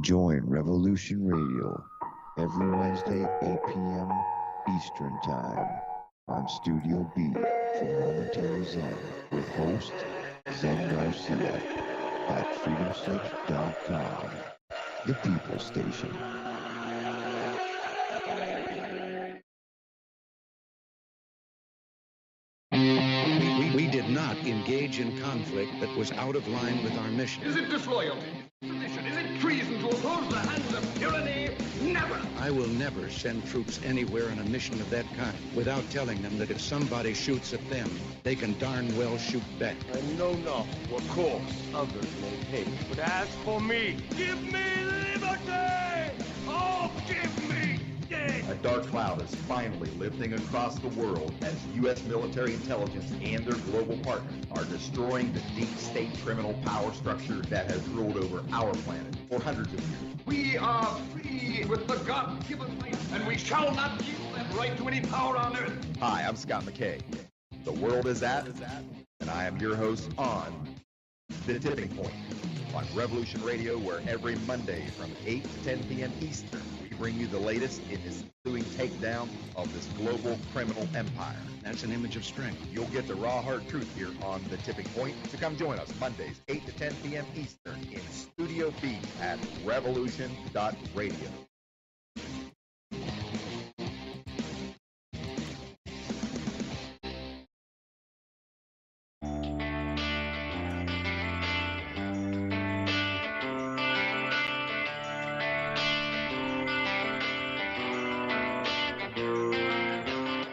Join Revolution Radio every Wednesday, 8 p.m. Eastern Time on Studio B for Momentary Zen with host Zen Garcia at freedomslips.com, the People Station. We did not engage in conflict that was out of line with our mission. Is it disloyalty? Is it treason to oppose the hands of tyranny? Never! I will never send troops anywhere on a mission of that kind without telling them that if somebody shoots at them, they can darn well shoot back. I know not what course others may take, but as for me, give me liberty! Oh, give me death! A dark cloud is finally lifting across the world as U.S. military intelligence and their global partners are destroying the deep state criminal power structure that has ruled over our planet for hundreds of years. We are free with the God-given right, and we shall not give that right to any power on earth. Hi, I'm Scott McKay. The world is at, and I am your host on The Tipping Point on Revolution Radio, where every Monday from 8 to 10 p.m. Eastern, we bring you the latest in this ensuing takedown of this global criminal empire. That's an image of strength. You'll get the raw, hard truth here on The Tipping Point. So come join us Mondays, 8 to 10 p.m. Eastern in Studio B at revolution.radio.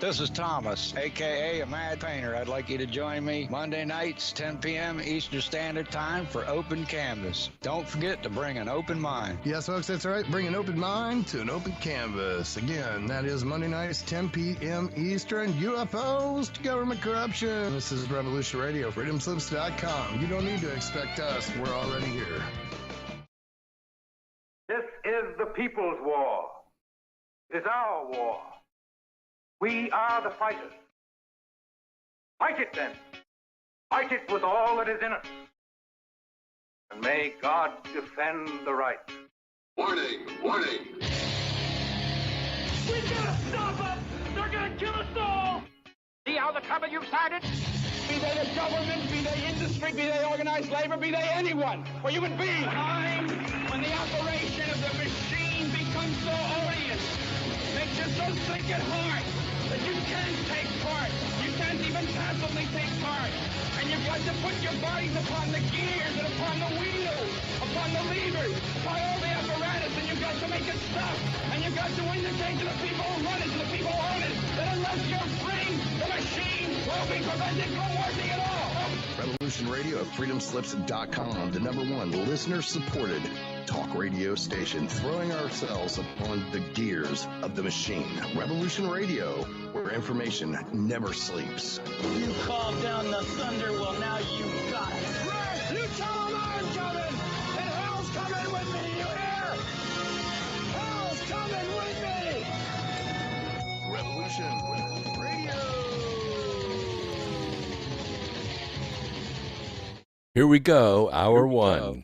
This is Thomas, a.k.a. a Mad Painter. I'd like you to join me Monday nights, 10 p.m. Eastern Standard Time for Open Canvas. Don't forget to bring an open mind. Yes, folks, that's right. Bring an open mind to an open canvas. Again, that is Monday nights, 10 p.m. Eastern. UFOs to government corruption. This is Revolution Radio, freedomslips.com. You don't need to expect us. We're already here. This is the people's war. It is our war. We are the fighters. Fight it then. Fight it with all that is in us. And may God defend the right. Warning! Warning! We gotta stop them! They're gonna kill us all! See how the trouble you've started? Be they the government, be they industry, be they organized labor, be they anyone, or human beings. Time when the operation of the machine becomes so odious, makes you so sick at heart that you can't take part. You can't even passively take part. And you've got to put your bodies upon the gears and upon the wheels, upon the levers, upon all the apparatus, and you've got to make it stop. And you've got to indicate to the people who run it, to the people who own it, that unless you're free, the machine will be prevented from working at all. Revolution Radio at freedomslips.com, the #1 listener-supported talk radio station, throwing ourselves upon the gears of the machine. Revolution Radio, where information never sleeps. You called down the thunder, well now you got it. Right, you tell them I'm coming, and hell's coming with me, you hear? Hell's coming with me! Revolution Radio. Here we go, hour one.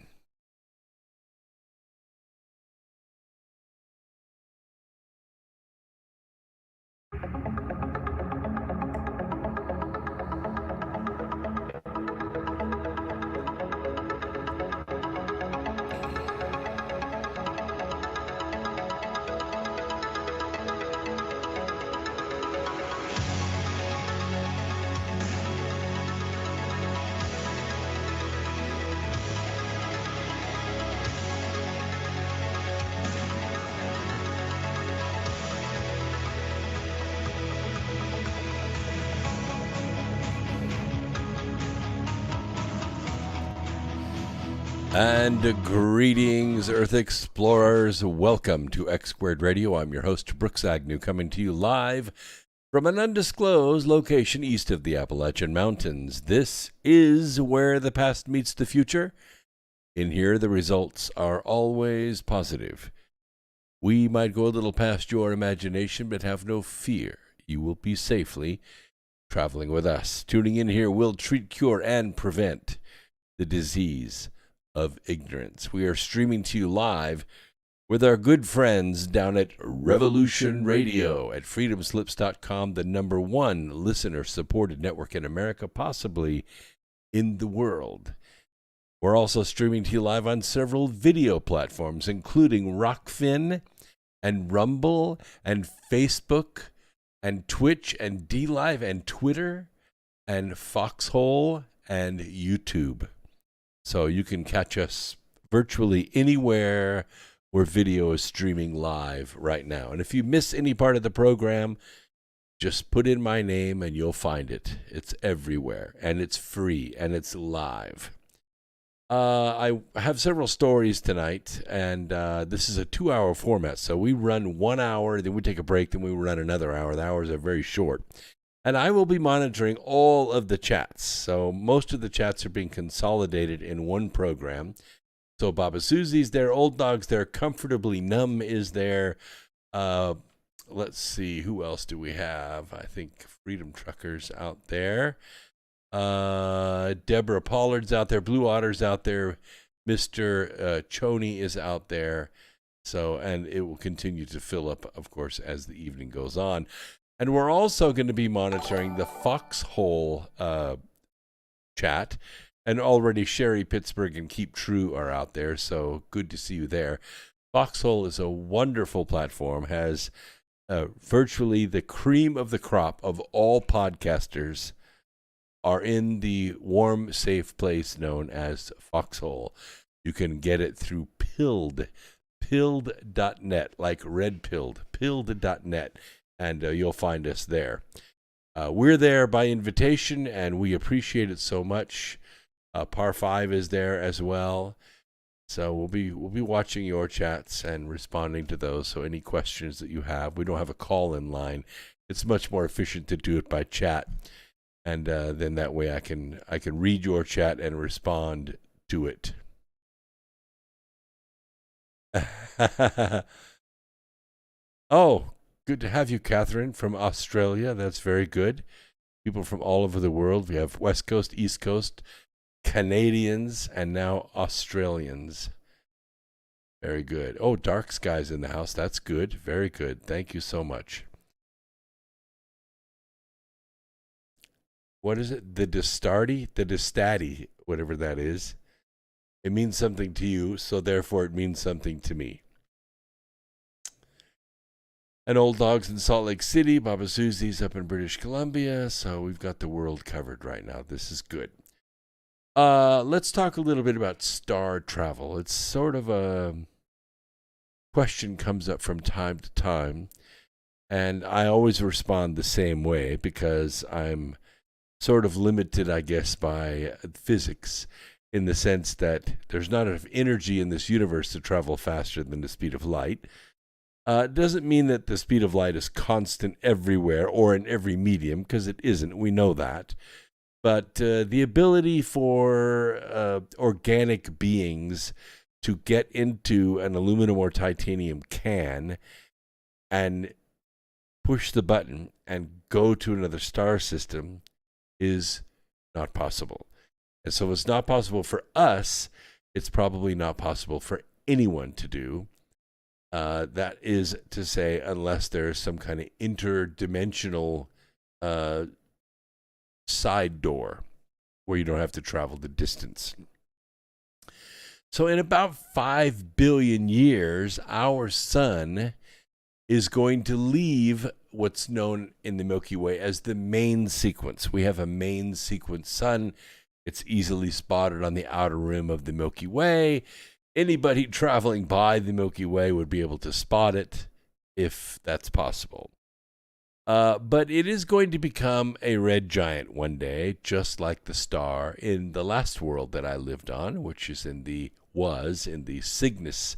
And greetings, Earth Explorers. Welcome to X Squared Radio. I'm your host, Brooks Agnew, coming to you live from an undisclosed location east of the Appalachian Mountains. This is where the past meets the future. In here, the results are always positive. We might go a little past your imagination, but have no fear. You will be safely traveling with us. Tuning in here will treat, cure, and prevent the disease of ignorance. We are streaming to you live with our good friends down at Revolution Radio at freedomslips.com, the number one listener-supported network in America, possibly in the world. We're also streaming to you live on several video platforms, including Rockfin and Rumble and Facebook and Twitch and DLive and Twitter and Foxhole and YouTube. So you can catch us virtually anywhere where video is streaming live right now. And if you miss any part of the program, just put in my name and you'll find it. It's everywhere, and it's free, and it's live. I have several stories tonight, and this is a 2-hour format. So we run 1 hour, then we take a break, then we run another hour. The hours are very short. And I will be monitoring all of the chats. So most of the chats are being consolidated in one program. So Baba Susie's there, Old Dog's there, Comfortably Numb is there. Let's see, who else do we have? I think Freedom Truckers out there. Deborah Pollard's out there. Blue Otter's out there. Mr. Choney is out there. So, and it will continue to fill up, of course, as the evening goes on. And we're also going to be monitoring the Foxhole chat. And already Sherry Pittsburgh and Keep True are out there. So good to see you there. Foxhole is a wonderful platform, has virtually the cream of the crop of all podcasters are in the warm, safe place known as Foxhole. You can get it through pilled.net, like red pilled, pilled.net, and you'll find us there. We're there by invitation, and we appreciate it so much. Par 5 is there as well. So we'll be watching your chats and responding to those. So any questions that you have, we don't have a call-in line. It's much more efficient to do it by chat, and then that way I can read your chat and respond to it. Oh, good to have you, Catherine, from Australia. That's very good. People from all over the world. We have West Coast, East Coast, Canadians, and now Australians. Very good. Oh, Dark Skies in the house. That's good. Very good. Thank you so much. What is it? The Distati, whatever that is. It means something to you, so therefore it means something to me. And Old Dog's in Salt Lake City. Baba Susie's up in British Columbia. So we've got the world covered right now. This is good. Let's talk a little bit about star travel. It's sort of a question comes up from time to time, and I always respond the same way because I'm sort of limited, I guess, by physics in the sense that there's not enough energy in this universe to travel faster than the speed of light. It doesn't mean that the speed of light is constant everywhere or in every medium, because it isn't. We know that. But the ability for organic beings to get into an aluminum or titanium can and push the button and go to another star system is not possible. And so it's not possible for us. It's probably not possible for anyone to do. That is to say, unless there's some kind of interdimensional side door where you don't have to travel the distance. So in about 5 billion years, our sun is going to leave what's known in the Milky Way as the main sequence. We have a main sequence sun. It's easily spotted on the outer rim of the Milky Way. Anybody traveling by the Milky Way would be able to spot it if that's possible. But it is going to become a red giant one day, just like the star in the last world that I lived on, which is in the Cygnus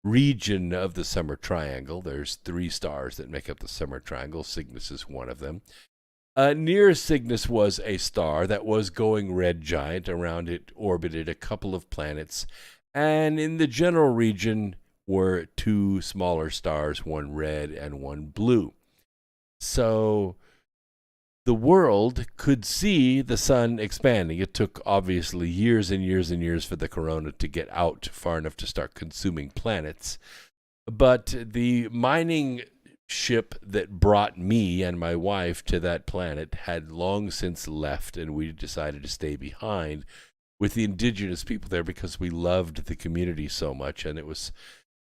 region of the Summer Triangle. There's 3 stars that make up the Summer Triangle. Cygnus is one of them. Near Cygnus was a star that was going red giant. Around it orbited a couple of planets. And in the general region were 2 smaller stars, one red and one blue. So the world could see the sun expanding. It took obviously years and years and years for the corona to get out far enough to start consuming planets. But the mining ship that brought me and my wife to that planet had long since left, and we decided to stay behind with the indigenous people there because we loved the community so much. And it was,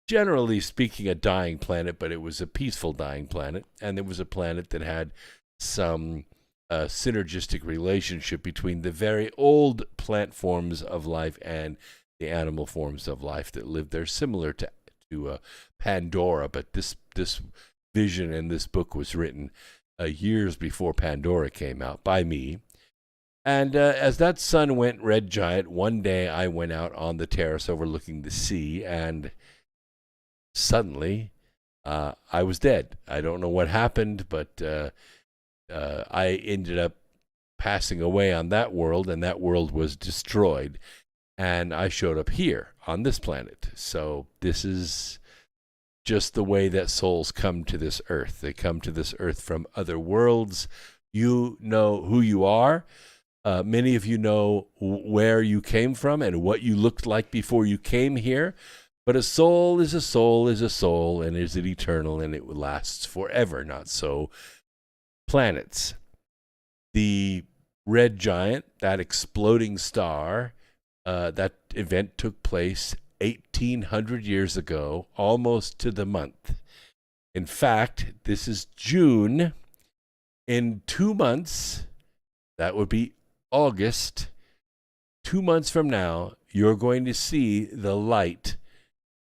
generally speaking, a dying planet, but it was a peaceful dying planet. And it was a planet that had some synergistic relationship between the very old plant forms of life and the animal forms of life that lived there, similar to Pandora. But this vision and this book was written years before Pandora came out by me. And as that sun went red giant, one day I went out on the terrace overlooking the sea, and suddenly I was dead. I don't know what happened, but I ended up passing away on that world, and that world was destroyed. And I showed up here on this planet. So this is just the way that souls come to this earth. They come to this earth from other worlds. You know who you are. Many of you know where you came from and what you looked like before you came here. But a soul is a soul is a soul, and is it eternal, and it lasts forever. Not so planets. The red giant, that exploding star, that event took place 1,800 years ago, almost to the month. In fact, this is June. In 2 months, that would be August, 2 months from now, you're going to see the light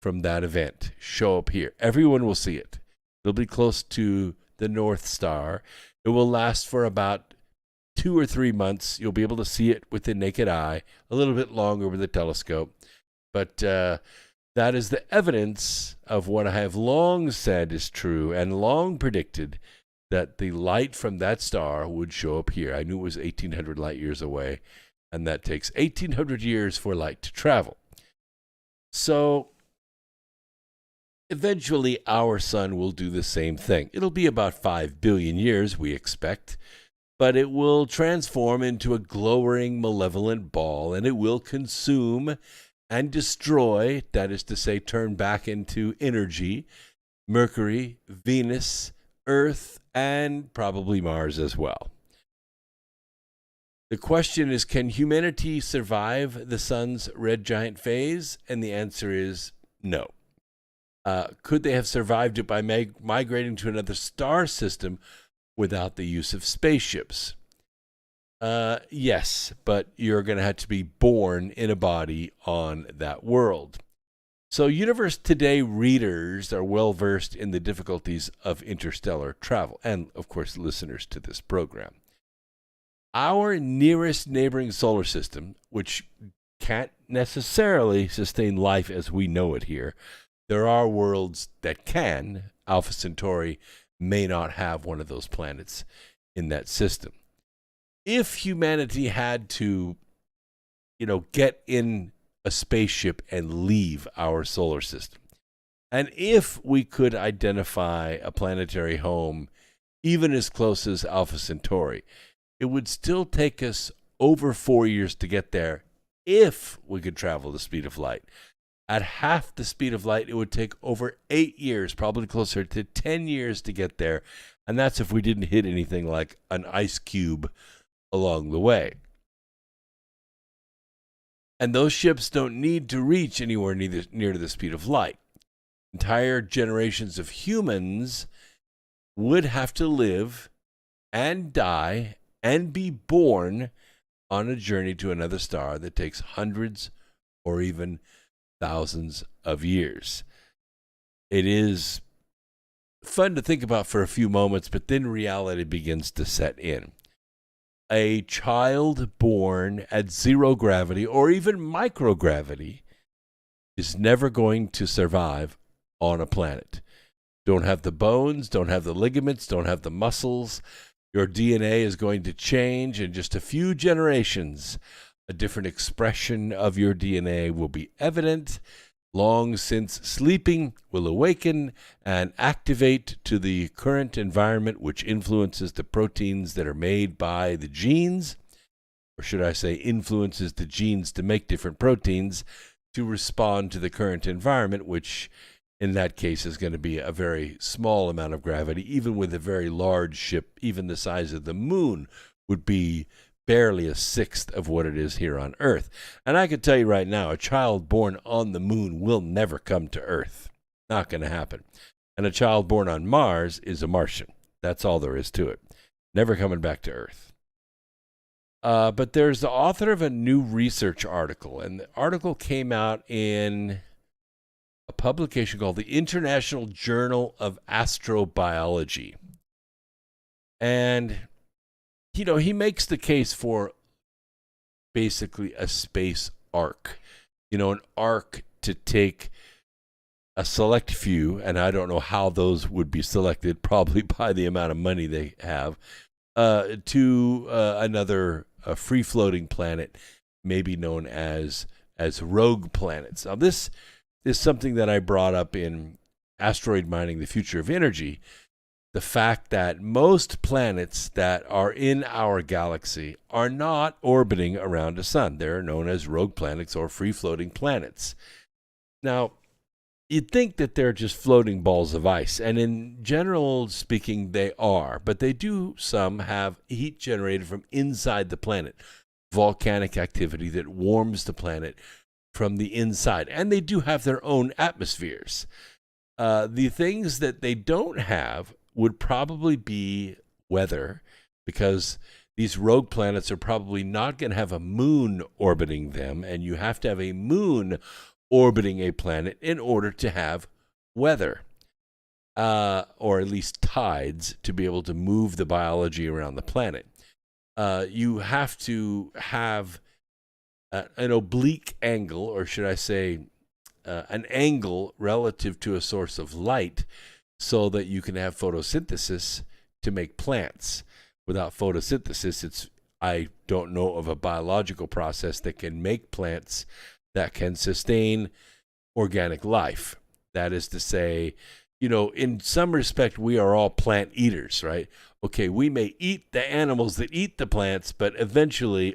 from that event show up here. Everyone will see it. It'll be close to the North Star. It will last for about 2 or 3 months. You'll be able to see it with the naked eye, a little bit longer with the telescope. But that is the evidence of what I have long said is true and long predicted, that the light from that star would show up here. I knew it was 1,800 light years away, and that takes 1,800 years for light to travel. So eventually our sun will do the same thing. It'll be about 5 billion years, we expect, but it will transform into a glowing, malevolent ball, and it will consume and destroy, that is to say, turn back into energy, Mercury, Venus, Earth, and probably Mars as well. The question is, can humanity survive the sun's red giant phase? And the answer is no. Could they have survived it by migrating to another star system without the use of spaceships? Yes, but you're going to have to be born in a body on that world. So Universe Today readers are well versed in the difficulties of interstellar travel, and of course listeners to this program. Our nearest neighboring solar system, which can't necessarily sustain life as we know it here, there are worlds that can. Alpha Centauri may not have one of those planets in that system. If humanity had to, get in a spaceship and leave our solar system, and if we could identify a planetary home even as close as Alpha Centauri, it would still take us over 4 years to get there if we could travel the speed of light. At half the speed of light, it would take over 8 years, probably closer to 10 years to get there, and that's if we didn't hit anything like an ice cube along the way. And those ships don't need to reach anywhere near to the speed of light. Entire generations of humans would have to live and die and be born on a journey to another star that takes hundreds or even thousands of years. It is fun to think about for a few moments, but then reality begins to set in. A child born at zero gravity or even microgravity is never going to survive on a planet. Don't have the bones, don't have the ligaments, don't have the muscles. Your DNA is going to change in just a few generations. A different expression of your DNA will be evident. long since sleeping, will awaken and activate to the current environment, which influences the proteins that are made by the genes, or should I say influences the genes to make different proteins to respond to the current environment, which in that case is going to be a very small amount of gravity. Even with a very large ship, even the size of the moon, would be barely a sixth of what it is here on Earth. And I can tell you right now, a child born on the moon will never come to Earth. Not going to happen. And a child born on Mars is a Martian. That's all there is to it. Never coming back to Earth. But there's the author of a new research article, and the article came out in a publication called the International Journal of Astrobiology. And he makes the case for basically a space ark. An ark to take a select few, and I don't know how those would be selected, probably by the amount of money they have, to another free-floating planet, maybe known as rogue planets. Now, this is something that I brought up in Asteroid Mining, the Future of Energy. The fact that most planets that are in our galaxy are not orbiting around a sun. They're known as rogue planets or free-floating planets. Now, you'd think that they're just floating balls of ice, and in general speaking, they are. But they do some have heat generated from inside the planet, volcanic activity that warms the planet from the inside. And they do have their own atmospheres. The things that they don't have would probably be weather, because these rogue planets are probably not going to have a moon orbiting them, and you have to have a moon orbiting a planet in order to have weather, or at least tides, to be able to move the biology around the planet. You have to have an oblique angle, or should I say an angle relative to a source of light, so that you can have photosynthesis to make plants. Without photosynthesis, I don't know of a biological process that can make plants that can sustain organic life. That is to say, in some respect, we are all plant eaters, right? Okay, we may eat the animals that eat the plants, but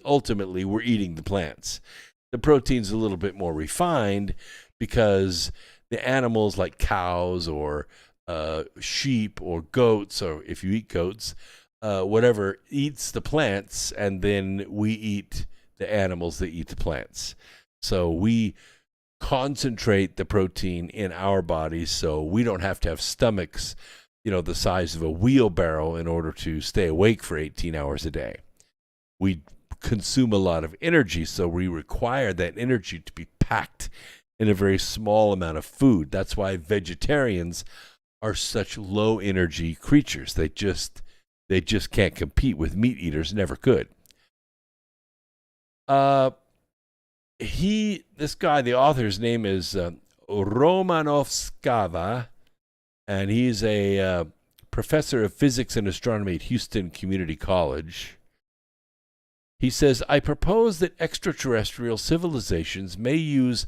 ultimately, we're eating the plants. The protein's a little bit more refined because the animals like cows or sheep or goats, or if you eat goats, whatever, eats the plants, and then we eat the animals that eat the plants. So we concentrate the protein in our bodies so we don't have to have stomachs, the size of a wheelbarrow in order to stay awake for 18 hours a day. We consume a lot of energy, so we require that energy to be packed in a very small amount of food. That's why vegetarians are such low energy creatures. They just can't compete with meat eaters, never could. This guy, the author's name is Romanovskava, and he's a professor of physics and astronomy at Houston Community College. He says, I propose that extraterrestrial civilizations may use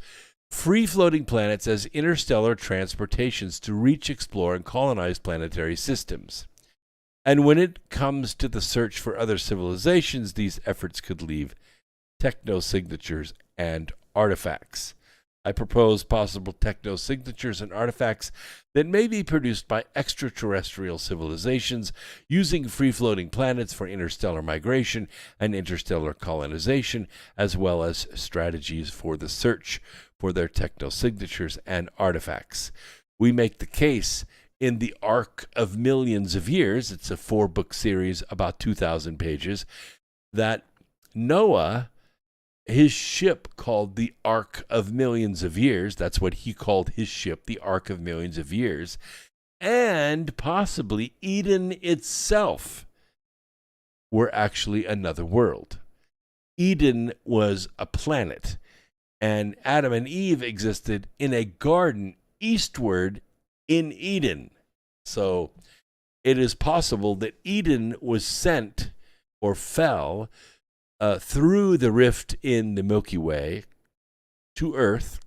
free-floating planets as interstellar transportations to reach, explore, and colonize planetary systems. And when it comes to the search for other civilizations, these efforts could leave technosignatures and artifacts. I propose possible technosignatures and artifacts that may be produced by extraterrestrial civilizations using free-floating planets for interstellar migration and interstellar colonization, as well as strategies for the search for their technosignatures and artifacts. We make the case in the Ark of Millions of Years, it's a 4-book series, about 2,000 pages, that Noah, his ship called the Ark of Millions of Years, that's what he called his ship, the Ark of Millions of Years, and possibly Eden itself were actually another world. Eden was a planet, and Adam and Eve existed in a garden eastward in Eden. So it is possible that Eden was sent or fell through the rift in the Milky Way to Earth,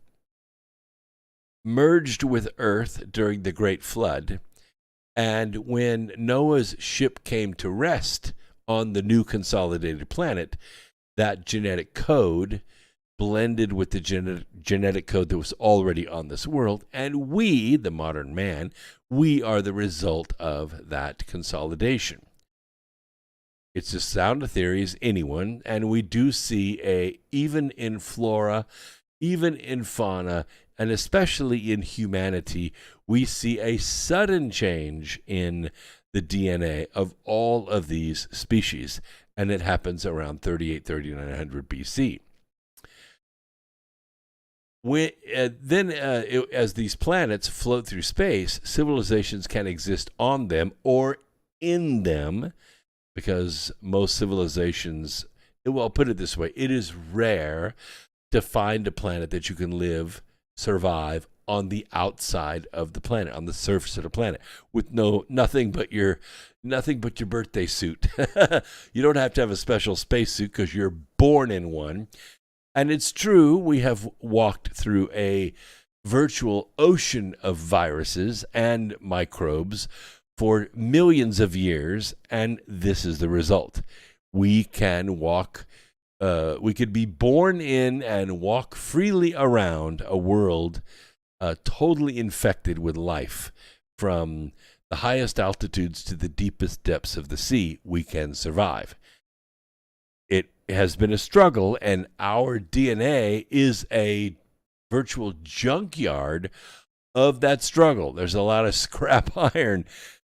merged with Earth during the Great Flood. And when Noah's ship came to rest on the new consolidated planet, that genetic code blended with the genetic code that was already on this world. And we, the modern man, we are the result of that consolidation. It's as sound a theory as anyone, and we do see even in flora, even in fauna, and especially in humanity, we see a sudden change in the DNA of all of these species, and it happens around 3900 BC. As these planets float through space, civilizations can exist on them or in them, because most civilizations, well, I'll put it this way, it is rare to find a planet that you can survive on the outside of the planet, on the surface of the planet, with nothing but your birthday suit. You don't have to have a special spacesuit because you're born in one. And it's true, we have walked through a virtual ocean of viruses and microbes for millions of years, and this is the result. We can we could be born in and walk freely around a world totally infected with life. From the highest altitudes to the deepest depths of the sea, we can survive. It has been a struggle, and our DNA is a virtual junkyard of that struggle. There's a lot of scrap iron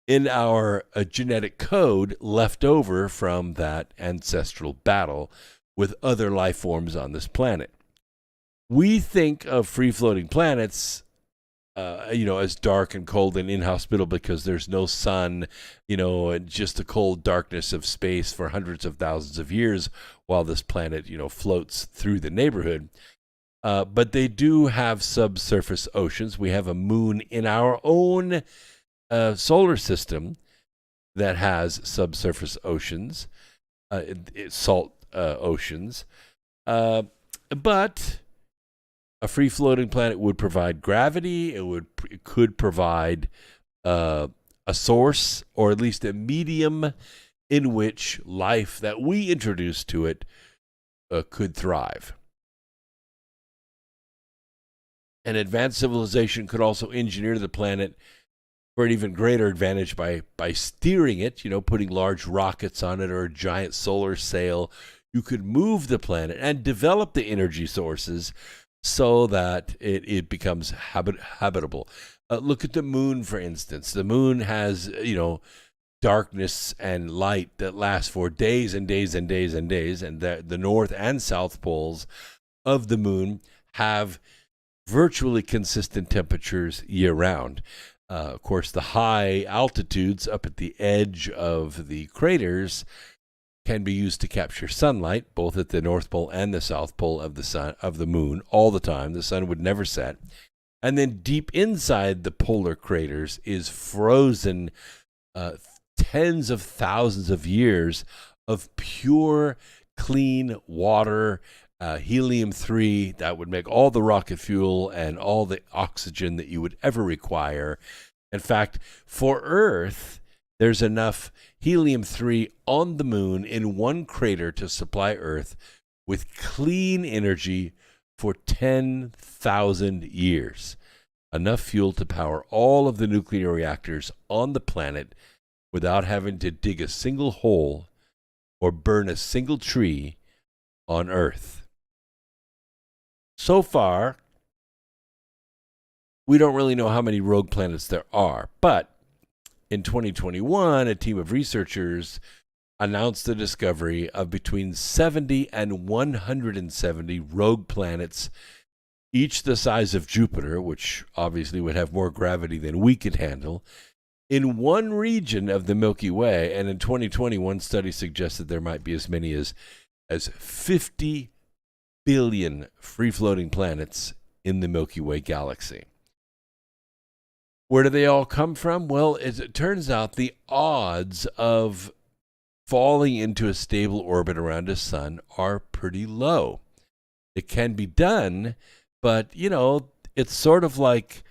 in our genetic code left over from that ancestral battle with other life forms on this planet. We think of free-floating planets as dark and cold and inhospitable because there's no sun, and just the cold darkness of space for hundreds of thousands of years while this planet, floats through the neighborhood. But they do have subsurface oceans. We have a moon in our own solar system that has subsurface oceans, salt oceans. But a free-floating planet would provide gravity. It could provide a source, or at least a medium in which life that we introduce to it could thrive. An advanced civilization could also engineer the planet for an even greater advantage by steering it, putting large rockets on it or a giant solar sail. You could move the planet and develop the energy sources so that it becomes habitable. Look at the moon, for instance. The moon has, darkness and light that lasts for days and days and days and days, and the north and south poles of the moon have virtually consistent temperatures year-round. Of course, the high altitudes up at the edge of the craters can be used to capture sunlight, both at the North Pole and the South Pole of the moon, all the time. The sun would never set. And then deep inside the polar craters is frozen tens of thousands of years of pure, clean water, helium-3 that would make all the rocket fuel and all the oxygen that you would ever require. In fact, for Earth, there's enough helium-3 on the moon in one crater to supply Earth with clean energy for 10,000 years. Enough fuel to power all of the nuclear reactors on the planet without having to dig a single hole or burn a single tree on Earth. So far, we don't really know how many rogue planets there are, but in 2021, a team of researchers announced the discovery of between 70 and 170 rogue planets, each the size of Jupiter, which obviously would have more gravity than we could handle, in one region of the Milky Way. And in 2020, one study suggested there might be as many as 50 billion free-floating planets in the Milky Way galaxy. Where do they all come from? Well, as it turns out, the odds of falling into a stable orbit around a sun are pretty low. It can be done, but, it's sort of like,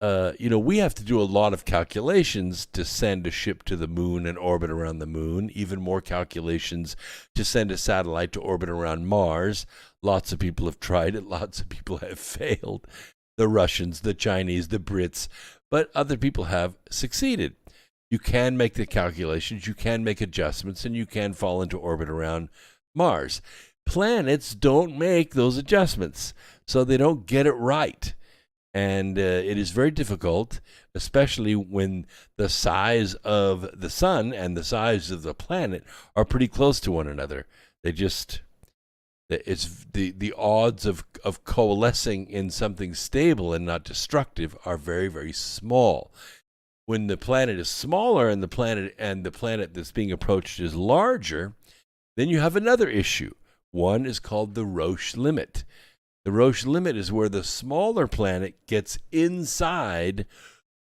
we have to do a lot of calculations to send a ship to the moon and orbit around the moon, even more calculations to send a satellite to orbit around Mars. Lots of people have tried it. Lots of people have failed. The Russians, the Chinese, the Brits, but other people have succeeded. You can make the calculations, you can make adjustments, and you can fall into orbit around Mars. Planets don't make those adjustments, so they don't get it right. And it is very difficult, especially when the size of the sun and the size of the planet are pretty close to one another. It's the odds of coalescing in something stable and not destructive are very, very small. When the planet is smaller and the planet that's being approached is larger, then you have another issue. One is called the Roche limit. The Roche limit is where the smaller planet gets inside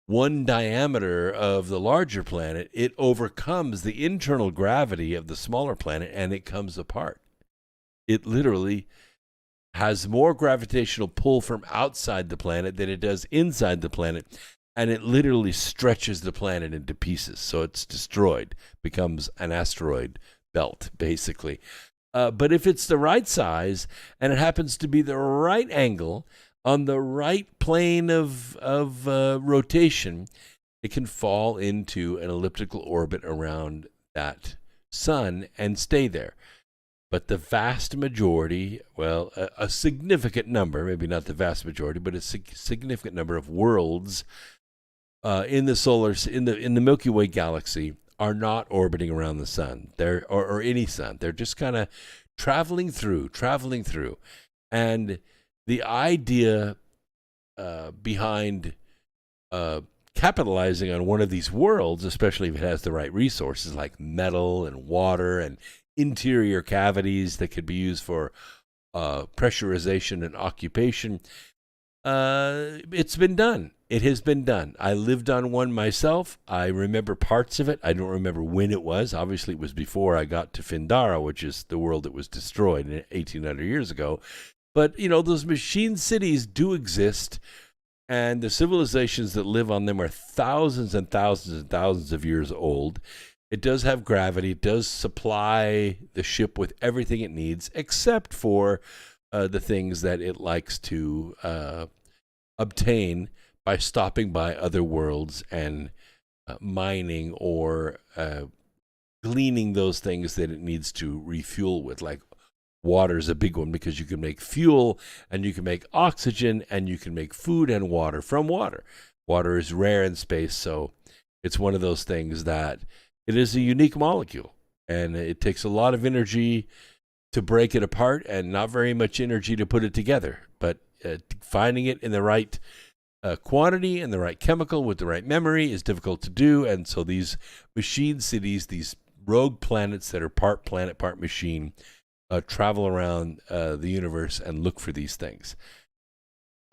one diameter of the larger planet. It overcomes the internal gravity of the smaller planet and it comes apart. It literally has more gravitational pull from outside the planet than it does inside the planet, and it literally stretches the planet into pieces. So it's destroyed, becomes an asteroid belt, basically. But if it's the right size and it happens to be the right angle on the right plane of rotation, it can fall into an elliptical orbit around that sun and stay there. But the vast majority, well, a significant number, maybe not the vast majority, but a significant number of worlds in the Milky Way galaxy are not orbiting around the sun, or any sun. They're just kind of traveling through. And the idea behind capitalizing on one of these worlds, especially if it has the right resources like metal and water and interior cavities that could be used for pressurization and occupation, it's been done. It has been done. I lived on one myself. I remember parts of it. I don't remember when it was. Obviously, it was before I got to Findara, which is the world that was destroyed 1,800 years ago. But, those machine cities do exist, and the civilizations that live on them are thousands and thousands and thousands of years old. It does have gravity. It does supply the ship with everything it needs, except for the things that it likes to obtain by stopping by other worlds and mining or gleaning those things that it needs to refuel with. Like water is a big one because you can make fuel and you can make oxygen and you can make food and water from water. Water is rare in space, so it's one of those things that it is a unique molecule, and it takes a lot of energy to break it apart and not very much energy to put it together. But finding it in the right quantity and the right chemical with the right memory is difficult to do. And so these machine cities, these rogue planets that are part planet, part machine, travel around the universe and look for these things.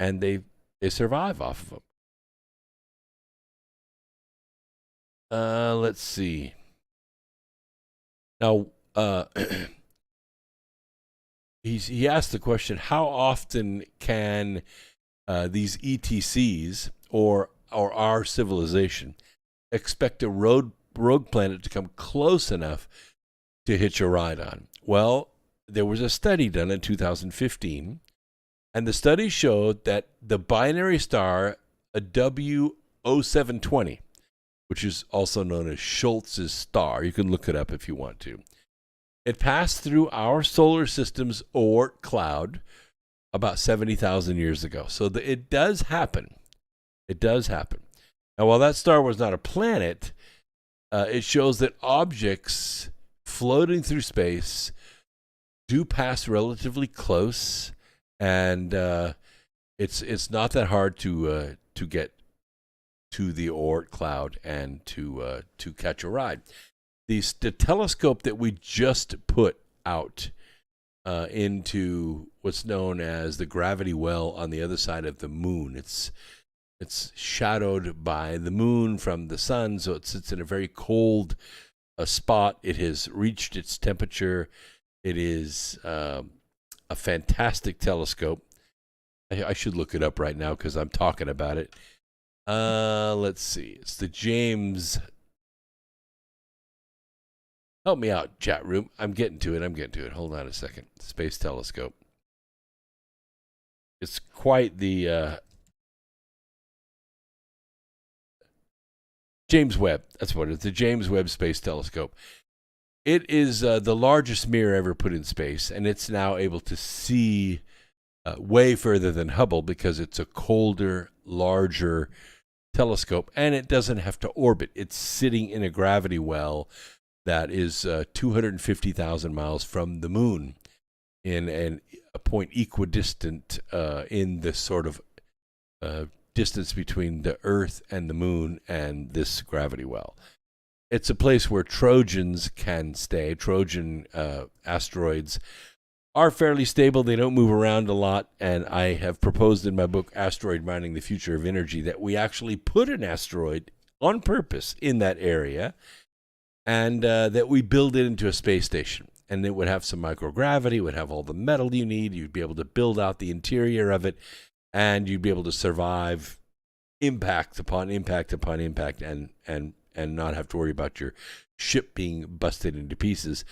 And they survive off of them. Let's see. Now, he asked the question, how often can these ETCs or our civilization expect a rogue planet to come close enough to hitch a ride on? Well, there was a study done in 2015, and the study showed that the binary star, a W0720, which is also known as Schultz's star, you can look it up if you want to, it passed through our solar system's Oort cloud about 70,000 years ago. So it does happen. It does happen. Now, while that star was not a planet, it shows that objects floating through space do pass relatively close, and it's not that hard to get to the Oort cloud and to catch a ride. The telescope that we just put out into what's known as the gravity well on the other side of the moon. It's shadowed by the moon from the sun, so it sits in a very cold spot. It has reached its temperature. It is a fantastic telescope. I should look it up right now because I'm talking about it. Let's see. It's the James. Help me out, chat room. I'm getting to it. Hold on a second. Space Telescope. It's quite the James Webb. That's what it is. The James Webb Space Telescope. It is the largest mirror ever put in space, and it's now able to see way further than Hubble because it's a colder, larger telescope, and it doesn't have to orbit. It's sitting in a gravity well that is 250,000 miles from the moon in a point equidistant in this sort of distance between the Earth and the moon and this gravity well. It's a place where Trojans can stay. Trojan asteroids are fairly stable. They don't move around a lot. And I have proposed in my book, Asteroid Mining, the Future of Energy, that we actually put an asteroid on purpose in that area and that we build it into a space station. And it would have some microgravity, it would have all the metal you need. You'd be able to build out the interior of it, and you'd be able to survive impact upon impact upon impact and not have to worry about your ship being busted into pieces.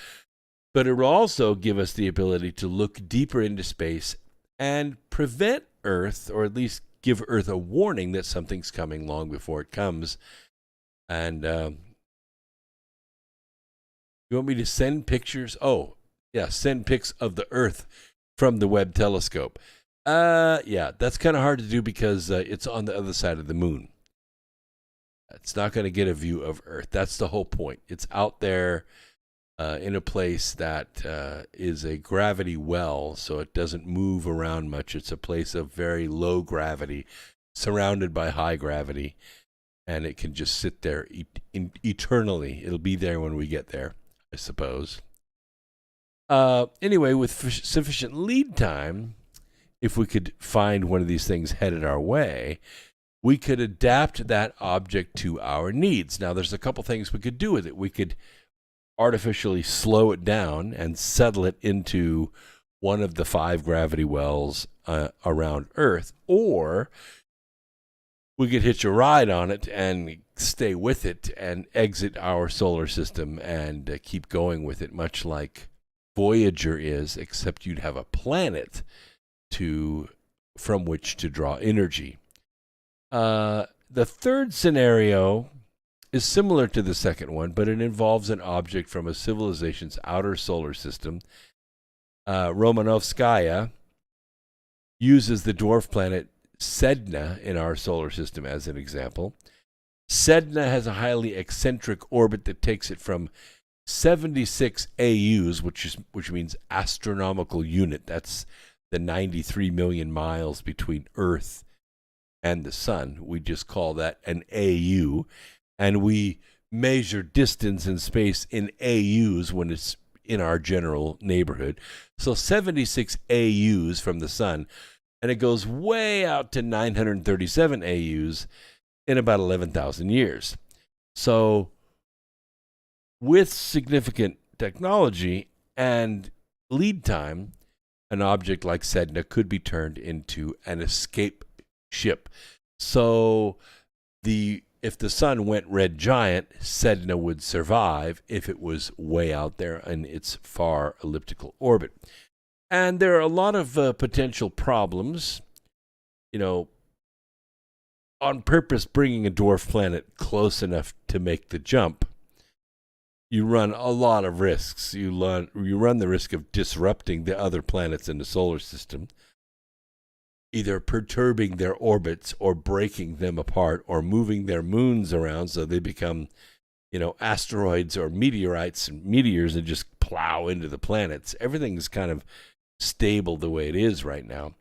But it will also give us the ability to look deeper into space and prevent Earth, or at least give Earth a warning that something's coming long before it comes. And you want me to send pictures? Oh, yeah, send pics of the Earth from the Webb telescope. Yeah, that's kind of hard to do because it's on the other side of the moon. It's not going to get a view of Earth. That's the whole point. It's out there in a place that is a gravity well, so it doesn't move around much. It's a place of very low gravity, surrounded by high gravity, and it can just sit there eternally. It'll be there when we get there, I suppose. Anyway, with sufficient lead time, if we could find one of these things headed our way, we could adapt that object to our needs. Now, there's a couple things we could do with it. We could artificially slow it down and settle it into one of the 5 gravity wells around Earth, or we could hitch a ride on it and stay with it and exit our solar system and keep going with it, much like Voyager is, except you'd have a planet from which to draw energy. The third scenario is similar to the second one, but it involves an object from a civilization's outer solar system. Romanovskaya uses the dwarf planet Sedna in our solar system as an example. Sedna has a highly eccentric orbit that takes it from 76 AUs, which means astronomical unit. That's the 93 million miles between Earth and the sun. We just call that an AU. And we measure distance in space in AUs when it's in our general neighborhood. So 76 AUs from the sun, and it goes way out to 937 AUs in about 11,000 years. So with significant technology and lead time, an object like Sedna could be turned into an escape ship. So if the sun went red giant, Sedna would survive if it was way out there in its far elliptical orbit. And there are a lot of potential problems. On purpose bringing a dwarf planet close enough to make the jump, you run a lot of risks. You run the risk of disrupting the other planets in the solar system, either perturbing their orbits or breaking them apart or moving their moons around so they become, asteroids or meteorites and meteors and just plow into the planets. Everything's kind of stable the way it is right now.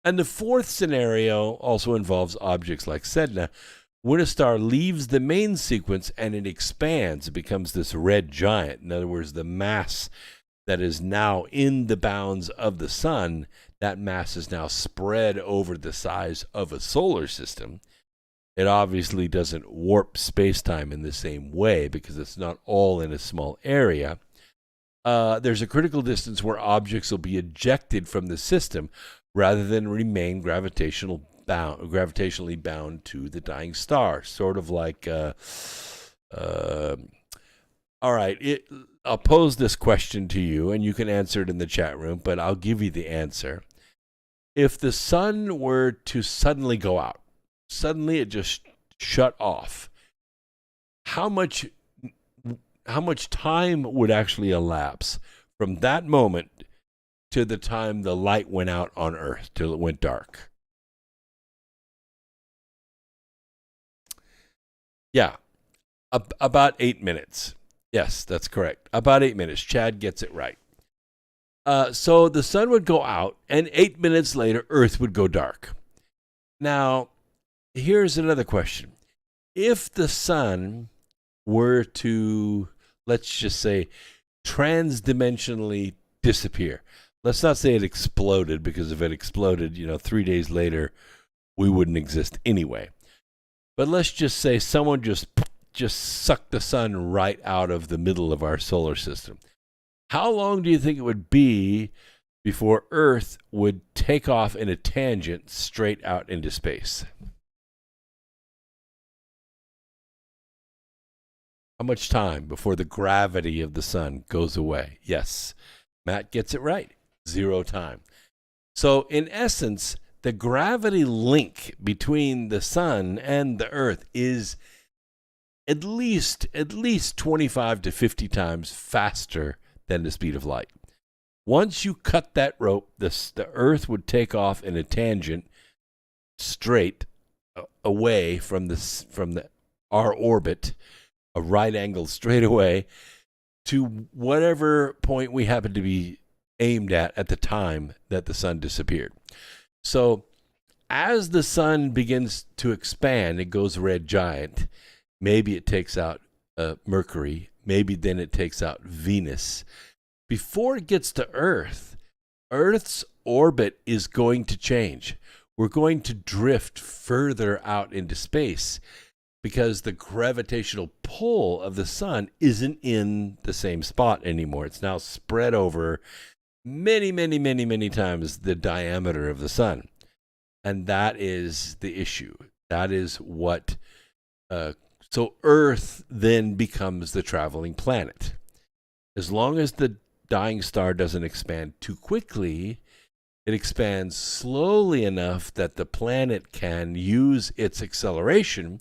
And the fourth scenario also involves objects like Sedna. When a star leaves the main sequence and it expands, it becomes this red giant. In other words, the mass that is now in the bounds of the sun, that mass is now spread over the size of a solar system. It obviously doesn't warp space-time in the same way because it's not all in a small area. there's a critical distance where objects will be ejected from the system rather than remain gravitationally bound to the dying star. Sort of like, all right, I'll pose this question to you, and you can answer it in the chat room, but I'll give you the answer. If the sun were to suddenly go out, suddenly it just shut off, how much time would actually elapse from that moment to the time the light went out on Earth, till it went dark? Yeah, about 8 minutes. Yes, that's correct. About 8 minutes. Chad gets it right. So the sun would go out, and 8 minutes later, Earth would go dark. Now, here's another question. If the sun were to, let's just say, transdimensionally disappear, let's not say it exploded, because if it exploded, 3 days later, we wouldn't exist anyway. But let's just say someone just sucked the sun right out of the middle of our solar system. How long do you think it would be before Earth would take off in a tangent straight out into space? How much time before the gravity of the sun goes away? Yes, Matt gets it right. 0 time. So in essence, the gravity link between the sun and the Earth is at least 25 to 50 times faster than the speed of light. Once you cut that rope, the Earth would take off in a tangent straight away from our orbit, a right angle straight away to whatever point we happen to be aimed at the time that the sun disappeared. So as the sun begins to expand, it goes red giant. Maybe it takes out Mercury. Maybe then it takes out Venus. Before it gets to Earth, Earth's orbit is going to change. We're going to drift further out into space because the gravitational pull of the sun isn't in the same spot anymore. It's now spread over many, many, many, many times the diameter of the sun. And that is the issue. That is what... So Earth then becomes the traveling planet. As long as the dying star doesn't expand too quickly, it expands slowly enough that the planet can use its acceleration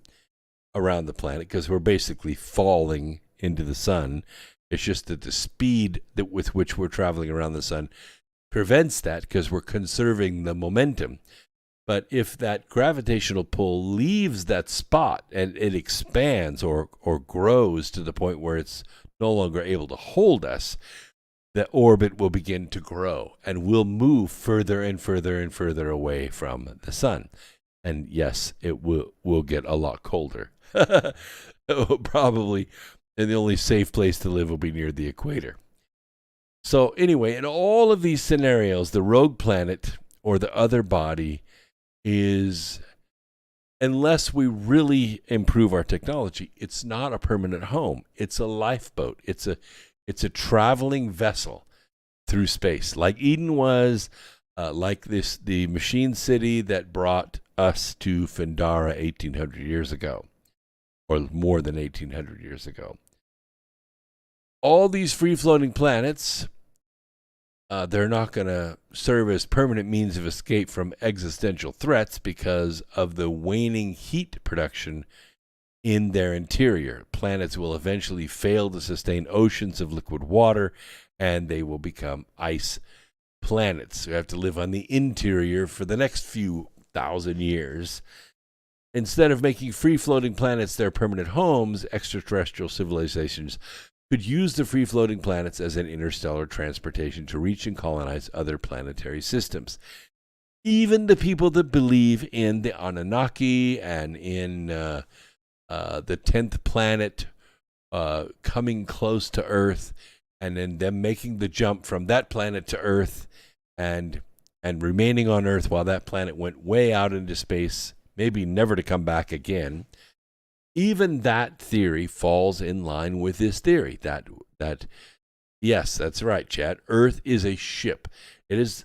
around the planet, because we're basically falling into the sun. It's just that the speed with which we're traveling around the sun prevents that, because we're conserving the momentum. But if that gravitational pull leaves that spot and it expands or grows to the point where it's no longer able to hold us, the orbit will begin to grow and we'll move further and further and further away from the sun. And yes, it will get a lot colder. Probably, and the only safe place to live will be near the equator. So anyway, in all of these scenarios, the rogue planet or the other body is, unless we really improve our technology, it's not a permanent home. It's a lifeboat. It's a traveling vessel through space, like Eden was, like the machine city that brought us to Fendara 1,800 years ago, or more than 1,800 years ago. All these free-floating planets, they're not going to serve as permanent means of escape from existential threats because of the waning heat production in their interior. Planets will eventually fail to sustain oceans of liquid water, and they will become ice planets. We have to live on the interior for the next few thousand years. Instead of making free-floating planets their permanent homes, extraterrestrial civilizations could use the free-floating planets as an interstellar transportation to reach and colonize other planetary systems. Even the people that believe in the Anunnaki and in the 10th planet coming close to Earth, and then them making the jump from that planet to Earth and remaining on Earth while that planet went way out into space, maybe never to come back again. Even that theory falls in line with this theory that Yes, that's right, Chad. Earth is a ship. It is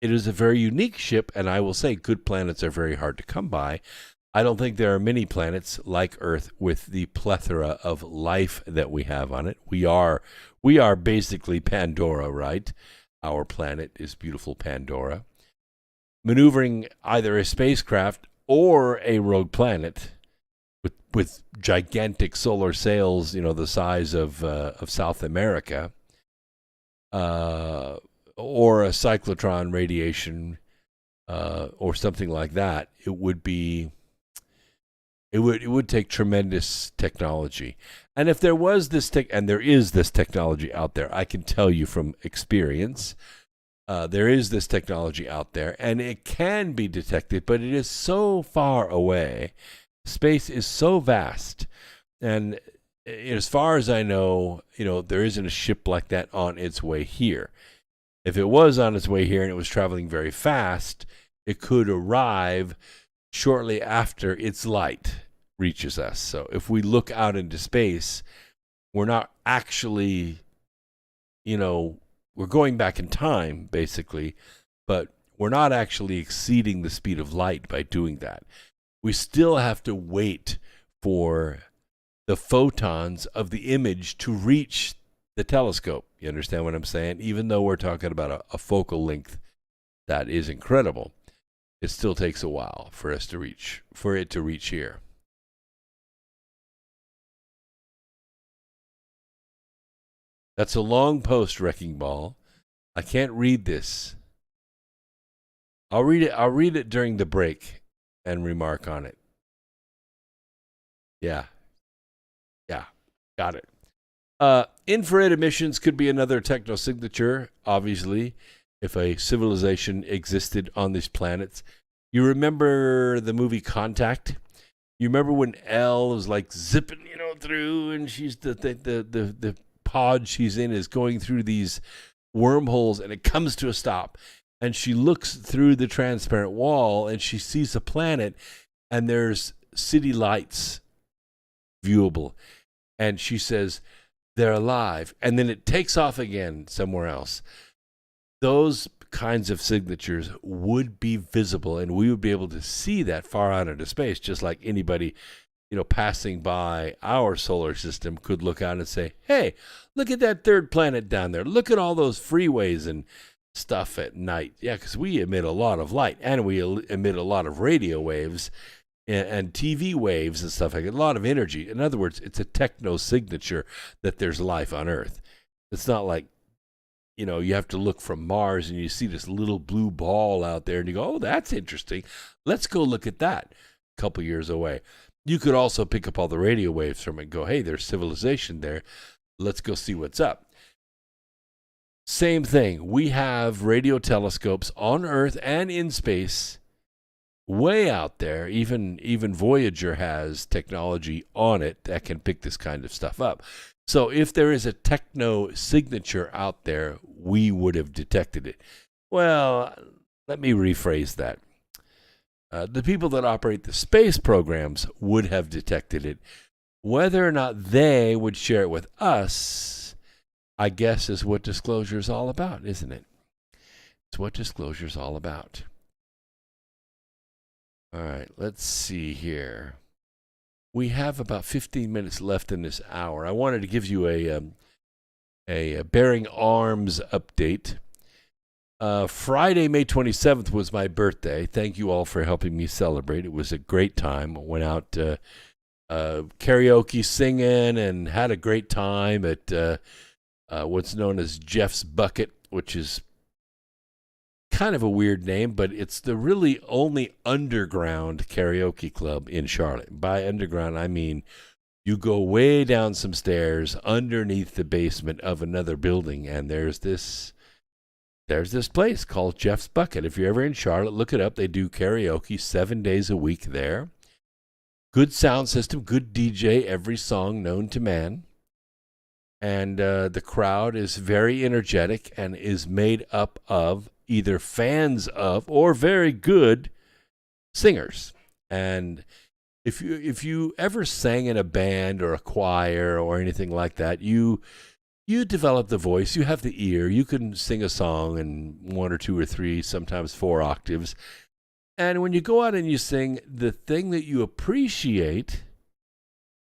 a very unique ship, and I will say good planets are very hard to come by. I don't think there are many planets like Earth with the plethora of life that we have on it. We are basically Pandora, right? Our planet is beautiful Pandora. Maneuvering either a spacecraft or a rogue planet with gigantic solar sails, the size of South America, or a cyclotron radiation, or something like that, it would take tremendous technology. And if there was this and there is this technology out there, I can tell you from experience, there is this technology out there, and it can be detected, but it is so far away. Space is so vast, and as far as I know, there isn't a ship like that on its way here. If it was on its way here and it was traveling very fast, it could arrive shortly after its light reaches us. So if we look out into space, we're not actually, we're going back in time, basically, but we're not actually exceeding the speed of light by doing that. We still have to wait for the photons of the image to reach the telescope. You understand what I'm saying? Even though we're talking about a focal length that is incredible, it still takes a while for it to reach here. That's a long post, Wrecking Ball. I can't read this. I'll read it during the break and remark on it. Yeah, got it. Infrared emissions could be another technosignature, obviously, if a civilization existed on these planets. You remember the movie Contact? You remember when Elle was like zipping, through, and she's the pod she's in is going through these wormholes, and it comes to a stop, and she looks through the transparent wall, and she sees a planet, and there's city lights viewable, and she says, they're alive, and then it takes off again somewhere else. Those kinds of signatures would be visible, and we would be able to see that far out into space, just like anybody, passing by our solar system could look out and say, hey, look at that third planet down there. Look at all those freeways and stuff at night. Yeah, because we emit a lot of light, and we emit a lot of radio waves and TV waves and stuff like that, a lot of energy. In other words, it's a techno-signature that there's life on Earth. It's not like, you have to look from Mars and you see this little blue ball out there and you go, oh, that's interesting. Let's go look at that a couple years away. You could also pick up all the radio waves from it and go, hey, there's civilization there. Let's go see what's up. Same thing. We have radio telescopes on Earth and in space way out there. Even Voyager has technology on it that can pick this kind of stuff up. So if there is a techno signature out there, we would have detected it. Well, let me rephrase that. The people that operate the space programs would have detected it. Whether or not they would share it with us, I guess, is what disclosure is all about, isn't it? It's what disclosure is all about. All right, let's see here. We have about 15 minutes left in this hour. I wanted to give you a Bearing Arms update. Friday, May 27th was my birthday. Thank you all for helping me celebrate. It was a great time. I went out karaoke singing and had a great time at what's known as Jeff's Bucket, which is kind of a weird name, but it's the really only underground karaoke club in Charlotte. By underground, I mean you go way down some stairs underneath the basement of another building, and there's this place called Jeff's Bucket. If you're ever in Charlotte, look it up. They do karaoke 7 days a week there. Good sound system, good DJ, every song known to man. And the crowd is very energetic and is made up of either fans of or very good singers. And if you ever sang in a band or a choir or anything like that, you you develop the voice, you have the ear, you can sing a song in 1 or 2 or 3, sometimes 4 octaves. And when you go out and you sing, the thing that you appreciate,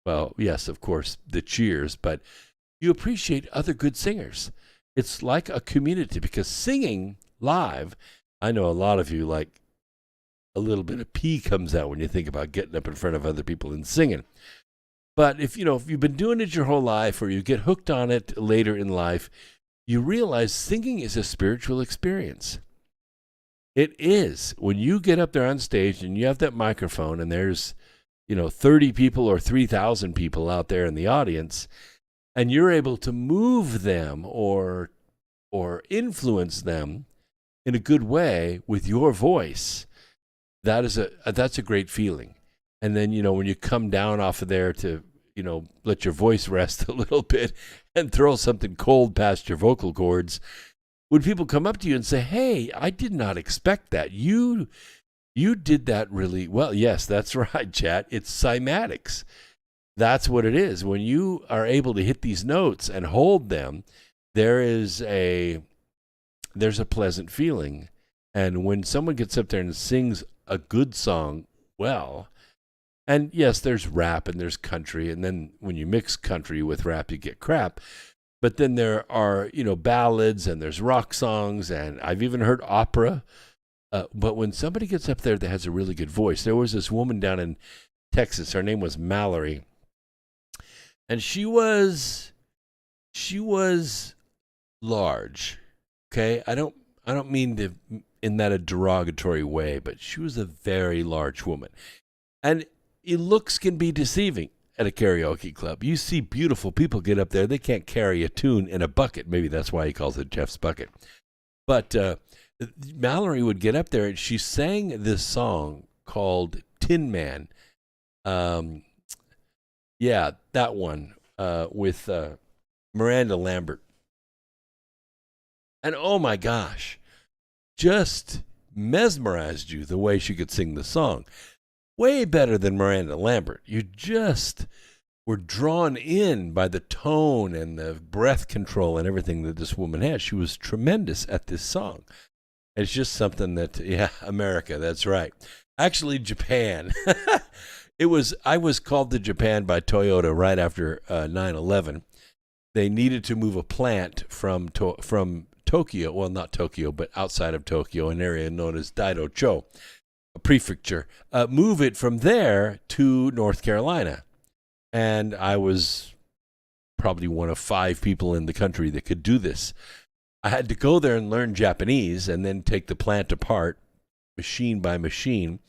well, yes, of course, the cheers, but you appreciate other good singers. It's like a community, because singing live, I know a lot of you, like, a little bit of pee comes out when you think about getting up in front of other people and singing. But if you've been doing it your whole life, or you get hooked on it later in life, you realize singing is a spiritual experience. It is. When you get up there on stage and you have that microphone and there's, 30 people or 3,000 people out there in the audience, and you're able to move them or influence them in a good way with your voice, that's a great feeling. And then, when you come down off of there to, let your voice rest a little bit and throw something cold past your vocal cords, when people come up to you and say, hey, I did not expect that. You did that really well. Yes, that's right, chat. It's cymatics. That's what it is. When you are able to hit these notes and hold them, there's a pleasant feeling. And when someone gets up there and sings a good song well, and yes, there's rap and there's country, and then when you mix country with rap, you get crap. But then there are, ballads, and there's rock songs, and I've even heard opera. But when somebody gets up there that has a really good voice, there was this woman down in Texas. Her name was Mallory, and she was large. Okay, I don't mean to in that a derogatory way, but she was a very large woman, and looks can be deceiving at a karaoke club. You see beautiful people get up there. They can't carry a tune in a bucket. Maybe that's why he calls it Jeff's bucket. But Mallory would get up there, and she sang this song called Tin Man. Yeah, that one with Miranda Lambert. And oh my gosh, just mesmerized you the way she could sing the song. Way better than Miranda Lambert. You just were drawn in by the tone and the breath control and everything that this woman has. She was tremendous at this song. It's just something that, America, that's right. Actually, Japan. I was called to Japan by Toyota right after 9/11. They needed to move a plant from Tokyo, well, not Tokyo, but outside of Tokyo, an area known as Daido-cho, a prefecture, move it from there to North Carolina. And I was probably one of 5 people in the country that could do this. I had to go there and learn Japanese and then take the plant apart, machine by machine,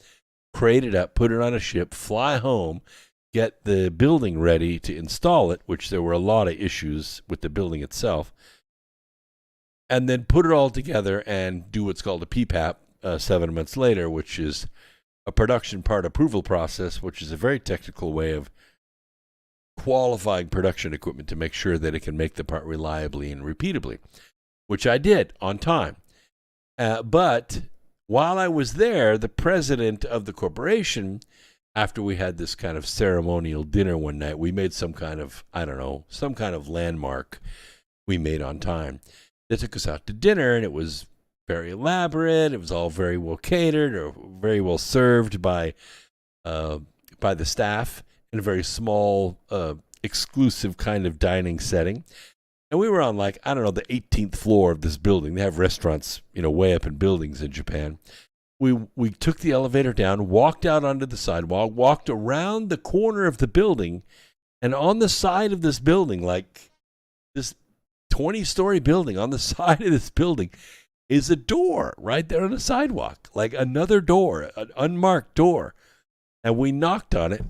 crate it up, put it on a ship, fly home, get the building ready to install it, which there were a lot of issues with the building itself, and then put it all together and do what's called a PPAP 7 months later, which is a production part approval process, which is a very technical way of qualifying production equipment to make sure that it can make the part reliably and repeatably, which I did on time. But while I was there, the president of the corporation, after we had this kind of ceremonial dinner one night, we made some kind of landmark we made on time. They took us out to dinner, and it was very elaborate. It was all very well catered or very well served by the staff in a very small, exclusive kind of dining setting. And we were on, the 18th floor of this building. They have restaurants, way up in buildings in Japan. We took the elevator down, walked out onto the sidewalk, walked around the corner of the building, and on the side of this building, like this 20-story building, on the side of this building is a door right there on the sidewalk, like another door, an unmarked door. And we knocked on it,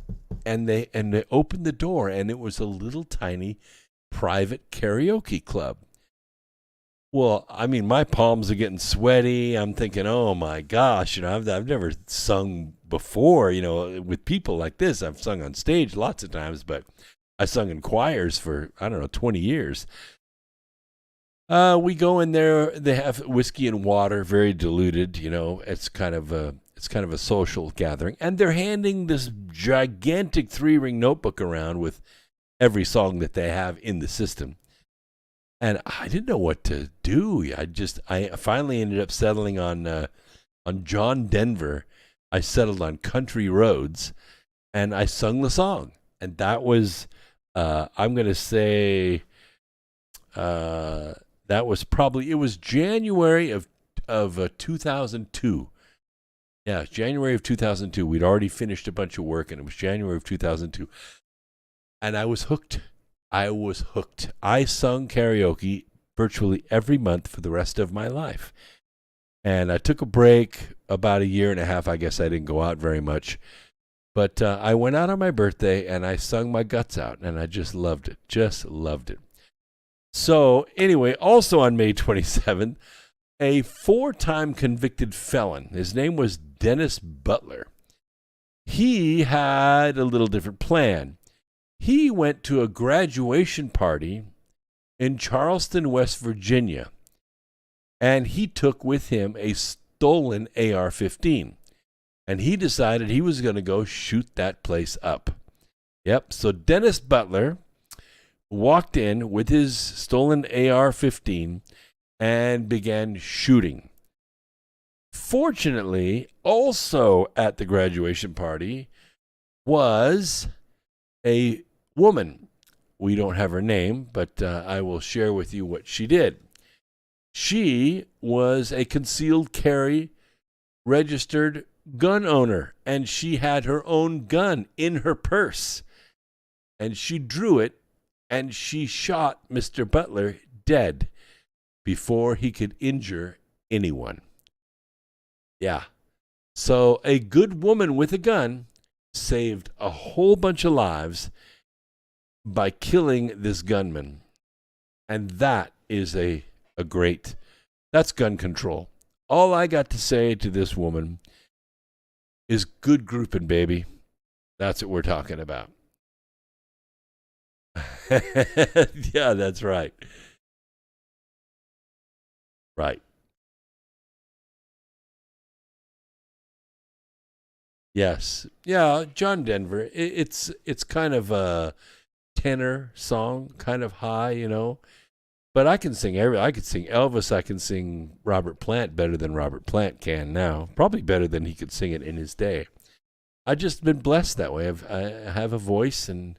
and they opened the door, and it was a little tiny private karaoke club. Well, I mean, my palms are getting sweaty. I'm thinking, oh my gosh, I've never sung before, with people like this. I've sung on stage lots of times, but I sung in choirs for 20 years. We go in there. They have whiskey and water, very diluted. It's kind of a social gathering, and they're handing this gigantic 3-ring notebook around with every song that they have in the system. And I didn't know what to do. I finally ended up settling on John Denver. I settled on Country Roads, and I sung the song. And that was, I'm going to say, that was probably, it was January of 2002. Yeah, January of 2002. We'd already finished a bunch of work, and it was January of 2002. And I was hooked. I sung karaoke virtually every month for the rest of my life. And I took a break about a year and a half. I guess I didn't go out very much. But I went out on my birthday, and I sung my guts out, and I just loved it. Just loved it. So anyway, also on May 27th, a 4-time convicted felon, his name was Dennis Butler. He had a little different plan. He went to a graduation party in Charleston, West Virginia, and he took with him a stolen AR-15. And he decided he was going to go shoot that place up. Yep, so Dennis Butler walked in with his stolen AR-15 and began shooting. Fortunately, also at the graduation party was a woman. We don't have her name, but I will share with you what she did. She was a concealed carry registered gun owner, and she had her own gun in her purse. And she drew it, and she shot Mr. Butler dead before he could injure anyone. Yeah. So a good woman with a gun saved a whole bunch of lives by killing this gunman. And that is that's gun control. All I got to say to this woman is good grouping, baby. That's what we're talking about. Yeah, that's right. Right. Yes. Yeah, John Denver. It's kind of a tenor song, kind of high, you know. But I can sing I could sing Elvis, I can sing Robert Plant better than Robert Plant can now. Probably better than he could sing it in his day. I've just been blessed that way. I have a voice, and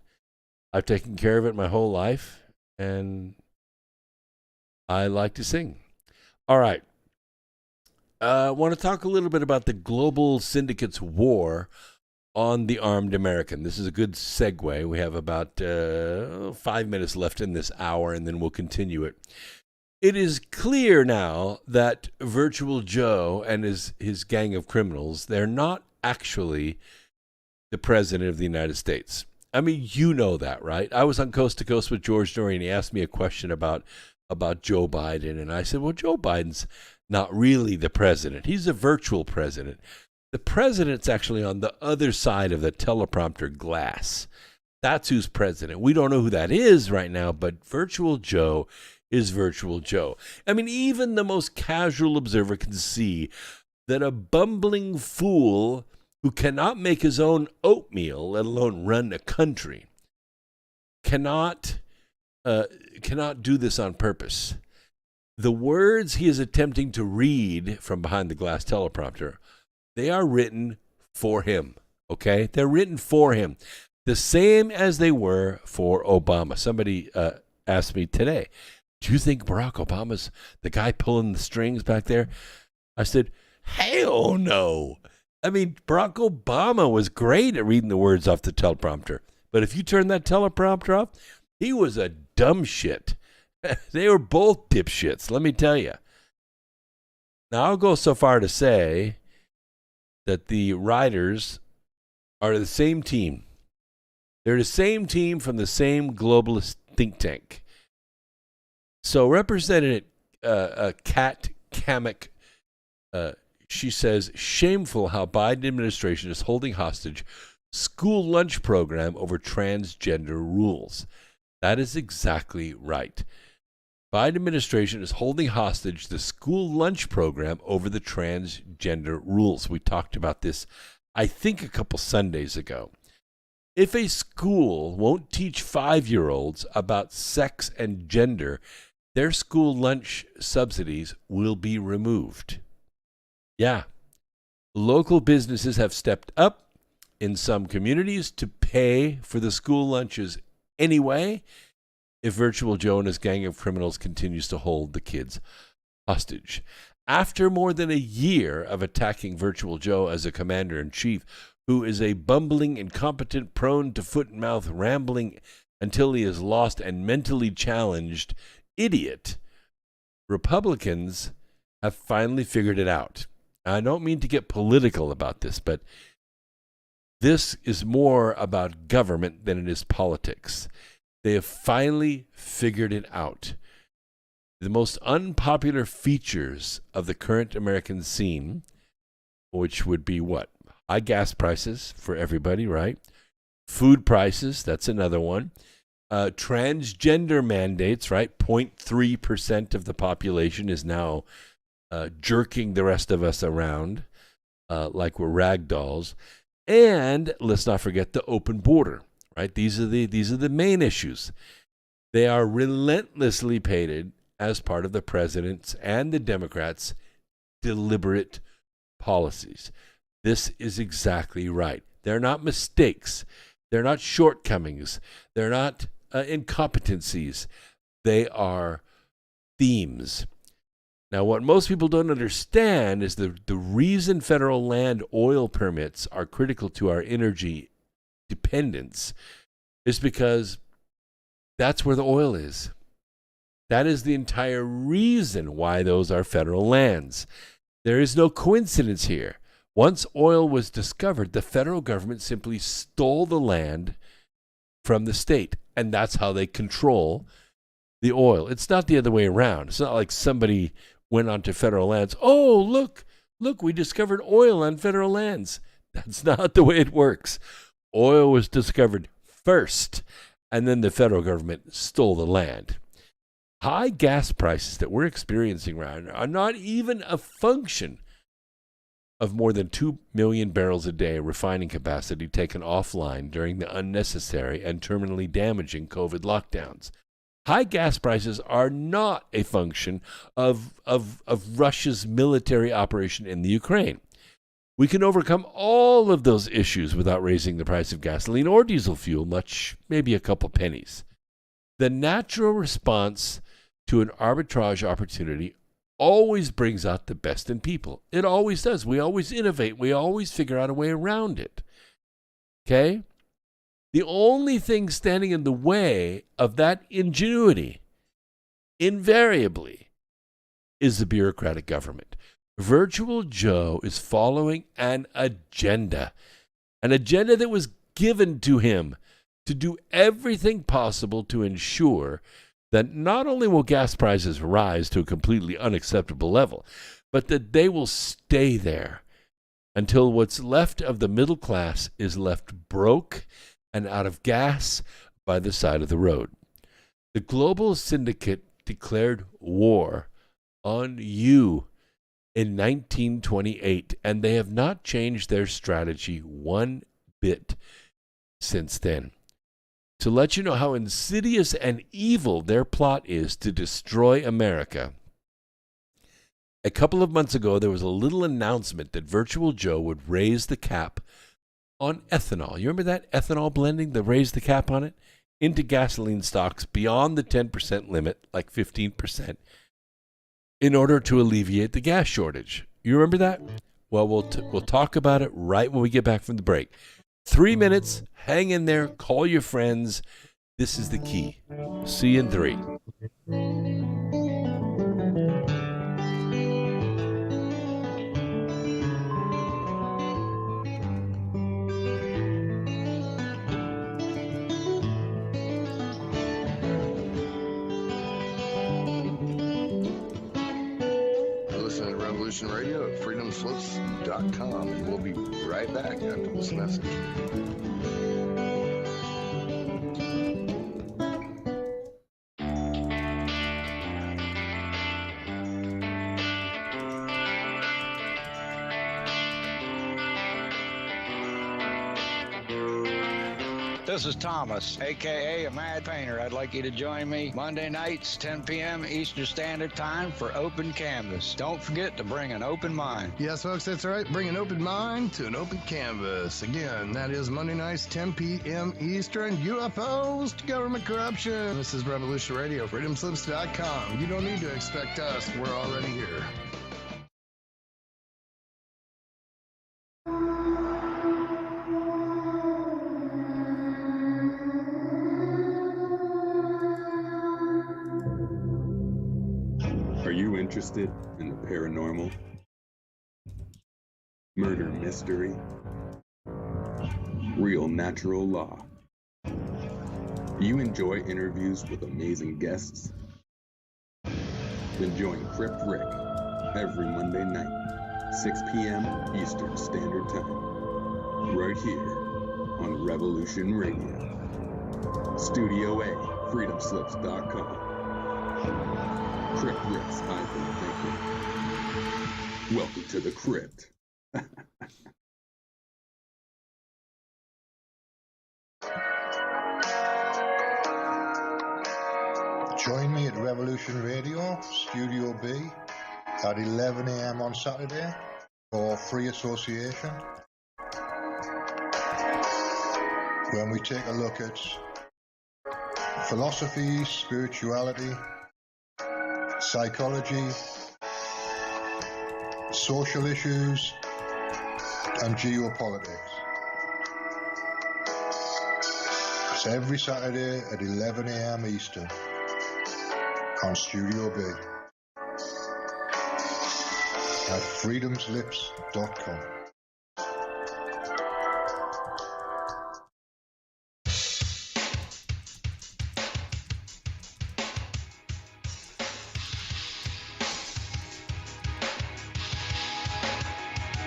I've taken care of it my whole life, and I like to sing. All right. I want to talk a little bit about the global syndicate's war on the armed American. This is a good segue. We have about 5 minutes left in this hour, and then we'll continue it. It is clear now that Virtual Joe and his gang of criminals, they're not actually the president of the United States. I mean, you know that, right? I was on Coast to Coast with George Norrie, and he asked me a question about Joe Biden, and I said, well, Joe Biden's not really the president. He's a virtual president. The president's actually on the other side of the teleprompter glass. That's who's president. We don't know who that is right now, but Virtual Joe is Virtual Joe. I mean, even the most casual observer can see that a bumbling fool who cannot make his own oatmeal, let alone run a country, cannot do this on purpose. The words he is attempting to read from behind the glass teleprompter, they are written for him, okay? They're written for him, the same as they were for Obama. Somebody asked me today, do you think Barack Obama's the guy pulling the strings back there? I said, hell no. I mean, Barack Obama was great at reading the words off the teleprompter. But if you turn that teleprompter off, he was a dumb shit. They were both dipshits, let me tell you. Now, I'll go so far to say that the writers are the same team. They're the same team from the same globalist think tank. So Representative Kat Kamek, she says, shameful how Biden administration is holding hostage school lunch program over transgender rules. That is exactly right. Biden administration is holding hostage the school lunch program over the transgender rules. We talked about this, I think, a couple Sundays ago. If a school won't teach 5-year-olds about sex and gender, their school lunch subsidies will be removed. Yeah. Local businesses have stepped up in some communities to pay for the school lunches anyway if Virtual Joe and his gang of criminals continues to hold the kids hostage. After more than a year of attacking Virtual Joe as a commander-in-chief, who is a bumbling, incompetent, prone to foot-and-mouth rambling until he is lost and mentally challenged idiot, Republicans have finally figured it out. I don't mean to get political about this, but this is more about government than it is politics. They have finally figured it out. The most unpopular features of the current American scene, which would be what? High gas prices for everybody, right? Food prices, that's another one. Transgender mandates, right? 0.3% of the population is now jerking the rest of us around like we're rag dolls. And let's not forget the open border, right? These are the main issues. They are relentlessly painted as part of the president's and the Democrats' deliberate policies. This is exactly right. They're not mistakes. They're not shortcomings. They're not incompetencies. They are themes. Now, what most people don't understand is the reason federal land oil permits are critical to our energy dependence is because that's where the oil is. That is the entire reason why those are federal lands. There is no coincidence here. Once oil was discovered, the federal government simply stole the land from the state, and that's how they control the oil. It's not the other way around. It's not like somebody went onto federal lands. Oh, look, we discovered oil on federal lands. That's not the way it works. Oil was discovered first, and then the federal government stole the land. High gas prices that we're experiencing right now are not even a function of more than 2 million barrels a day refining capacity taken offline during the unnecessary and terminally damaging COVID lockdowns. High gas prices are not a function of Russia's military operation in the Ukraine. We can overcome all of those issues without raising the price of gasoline or diesel fuel much, maybe a couple pennies. The natural response to an arbitrage opportunity always brings out the best in people. It always does. We always innovate. We always figure out a way around it. Okay? The only thing standing in the way of that ingenuity, invariably, is the bureaucratic government. Virtual Joe is following an agenda that was given to him to do everything possible to ensure that not only will gas prices rise to a completely unacceptable level, but that they will stay there until what's left of the middle class is left broke and out of gas by the side of the road. The global syndicate declared war on you in 1928, and they have not changed their strategy one bit since then. To let you know how insidious and evil their plot is to destroy America, a couple of months ago, there was a little announcement that Virtual Joe would raise the cap on ethanol. You remember that ethanol blending, the raise the cap on it, into gasoline stocks beyond the 10% limit, like 15%, in order to alleviate the gas shortage. You remember that? Well, we'll talk about it right when we get back from the break. 3 minutes, hang in there, call your friends. This is the key. See you in 3. Listen to Revolution Radio at freedomslips.com, and we'll be right back after this message. This is Thomas, a.k.a. a Mad Painter. I'd like you to join me Monday nights, 10 p.m. Eastern Standard Time for Open Canvas. Don't forget to bring an open mind. Yes, folks, that's right. Bring an open mind to an open canvas. Again, that is Monday nights, 10 p.m. Eastern. UFOs to government corruption. This is Revolution Radio, freedomslips.com. You don't need to expect us. We're already here. Are you interested in the paranormal, murder mystery, real natural law? You enjoy interviews with amazing guests? Then join Crypt Rick every Monday night, 6 p.m. Eastern Standard Time, right here on Revolution Radio. Studio A, freedomslips.com. Crypt Rick's iPhone thinking. Welcome to the crypt. Join me at Revolution Radio, Studio B, at 11 a.m. on Saturday for Free Association, when we take a look at philosophy, spirituality, psychology, social issues, and geopolitics. It's every Saturday at 11 a.m. Eastern on Studio B at freedomslips.com.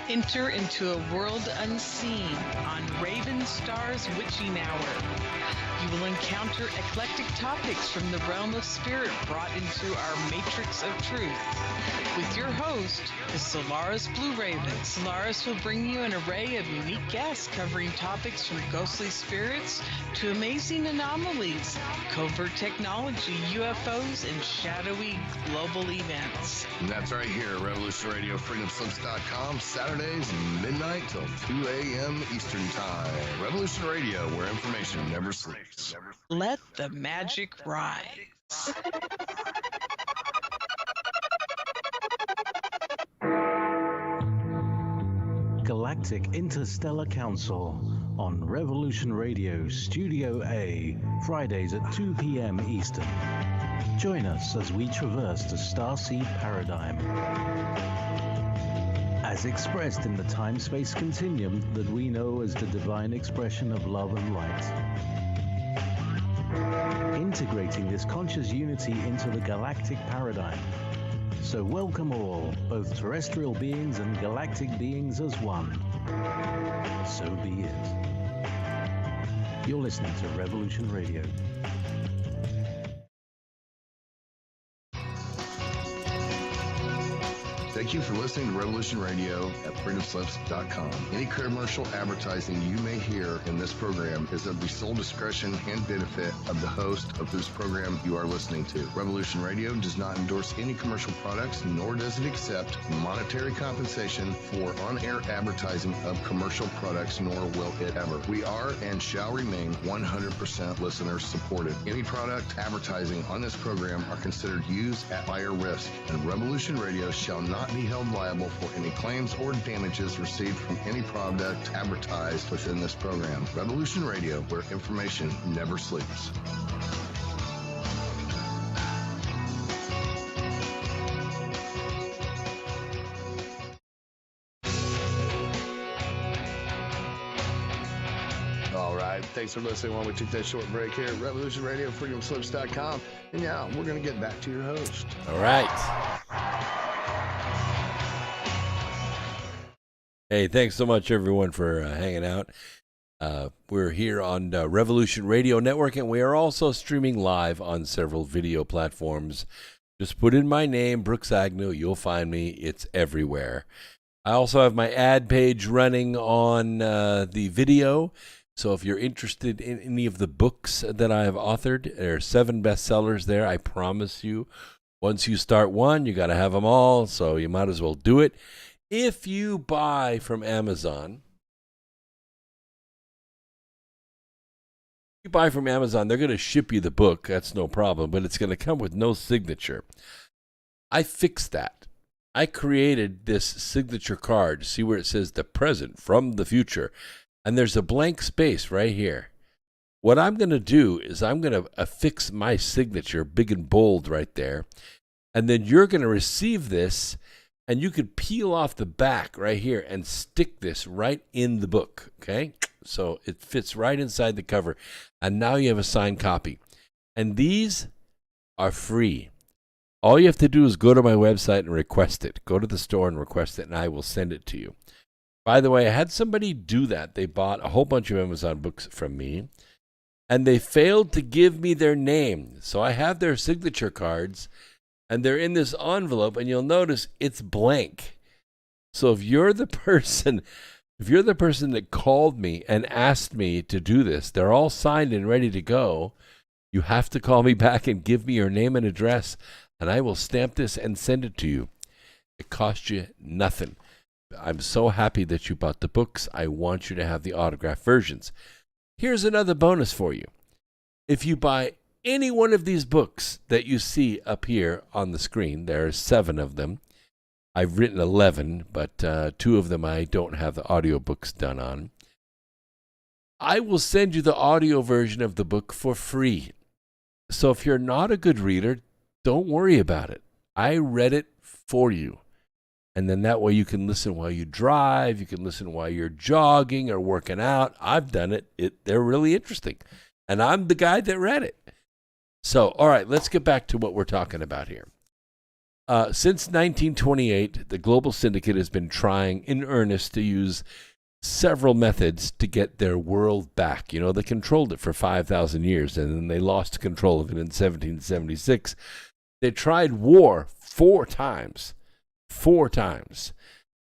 Enter into a world unseen on Raven Star's Witching Hour. You will encounter eclectic topics from the realm of spirit brought into our matrix of truth. With your host, the Solaris Blue Raven. Solaris will bring you an array of unique guests covering topics from ghostly spirits to amazing anomalies, covert technology, UFOs, and shadowy global events. And that's right here at Revolution Radio, freedomslips.com, Saturdays midnight till 2 a.m. Eastern Time. Revolution Radio, where information never sleeps. Let the magic rise. Galactic Interstellar Council on Revolution Radio Studio A, Fridays at 2 p.m. Eastern. Join us as we traverse the starseed paradigm, as expressed in the time-space continuum that we know as the divine expression of love and light. Integrating this conscious unity into the galactic paradigm. So welcome all, both terrestrial beings and galactic beings as one. So be it. You're listening to Revolution Radio. Thank you for listening to Revolution Radio at freedomslips.com. Any commercial advertising you may hear in this program is of the sole discretion and benefit of the host of whose program you are listening to. Revolution Radio does not endorse any commercial products, nor does it accept monetary compensation for on-air advertising of commercial products, nor will it ever. We are and shall remain 100% listener supported. Any product advertising on this program are considered used at higher risk, and Revolution Radio shall not be held liable for any claims or damages received from any product advertised within this program. Revolution Radio, where information never sleeps. All right, thanks for listening while we took that short break here at Revolution Radio, freedomslips.com. And yeah, we're going to get back to your host. All right. Hey, thanks so much, everyone, for hanging out. We're here on Revolution Radio Network, and we are also streaming live on several video platforms. Just put in my name, Brooks Agnew. You'll find me. It's everywhere. I also have my ad page running on the video. So if you're interested in any of the books that I have authored, there are 7 bestsellers there. I promise you, once you start one, you got to have them all, so you might as well do it. If you buy from Amazon, they're going to ship you the book. That's no problem, but it's going to come with no signature. I fixed that. I created this signature card. See where it says the present from the future. And there's a blank space right here. What I'm going to do is I'm going to affix my signature big and bold right there. And then you're going to receive this, and you could peel off the back right here and stick this right in the book, okay? So it fits right inside the cover. And now you have a signed copy. And these are free. All you have to do is go to my website and request it. Go to the store and request it, and I will send it to you. By the way, I had somebody do that. They bought a whole bunch of Amazon books from me, and they failed to give me their name. So I have their signature cards, and they're in this envelope, and you'll notice it's blank. So if you're the person that called me and asked me to do this, they're all signed and ready to go. You have to call me back and give me your name and address, and I will stamp this and send it to you. It costs you nothing. I'm so happy that you bought the books. I want you to have the autographed versions. Here's another bonus for you. If you buy any one of these books that you see up here on the screen, there are 7 of them. I've written 11, but 2 of them I don't have the audiobooks done on. I will send you the audio version of the book for free. So if you're not a good reader, don't worry about it. I read it for you. And then that way you can listen while you drive, you can listen while you're jogging or working out. I've done it. They're really interesting. And I'm the guy that read it. So, all right, let's get back to what we're talking about here. Since 1928, the Global Syndicate has been trying in earnest to use several methods to get their world back. You know, they controlled it for 5,000 years, and then they lost control of it in 1776. They tried war 4 times. 4 times.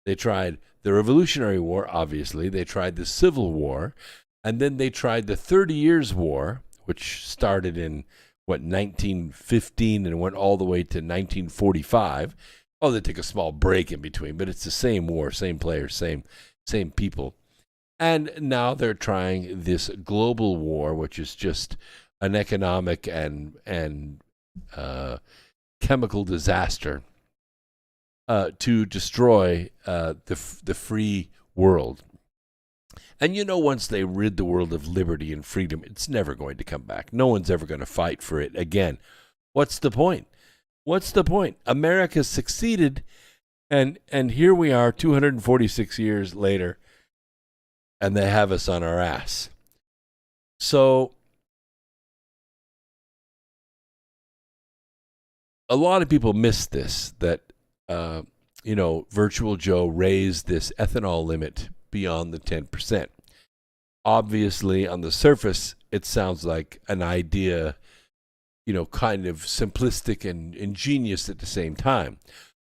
They tried the Revolutionary War, obviously. They tried the Civil War. And then they tried the 30 Years' War, which started in, 1915 and went all the way to 1945. Oh, they took a small break in between, but it's the same war, same players, same people. And now they're trying this global war, which is just an economic and chemical disaster. To destroy the free world. And you know, once they rid the world of liberty and freedom, it's never going to come back. No one's ever going to fight for it again. What's the point? What's the point? America succeeded, and here we are 246 years later, and they have us on our ass. So a lot of people miss this, that Virtual Joe raised this ethanol limit beyond the 10%. Obviously, on the surface, it sounds like an idea, kind of simplistic and ingenious at the same time,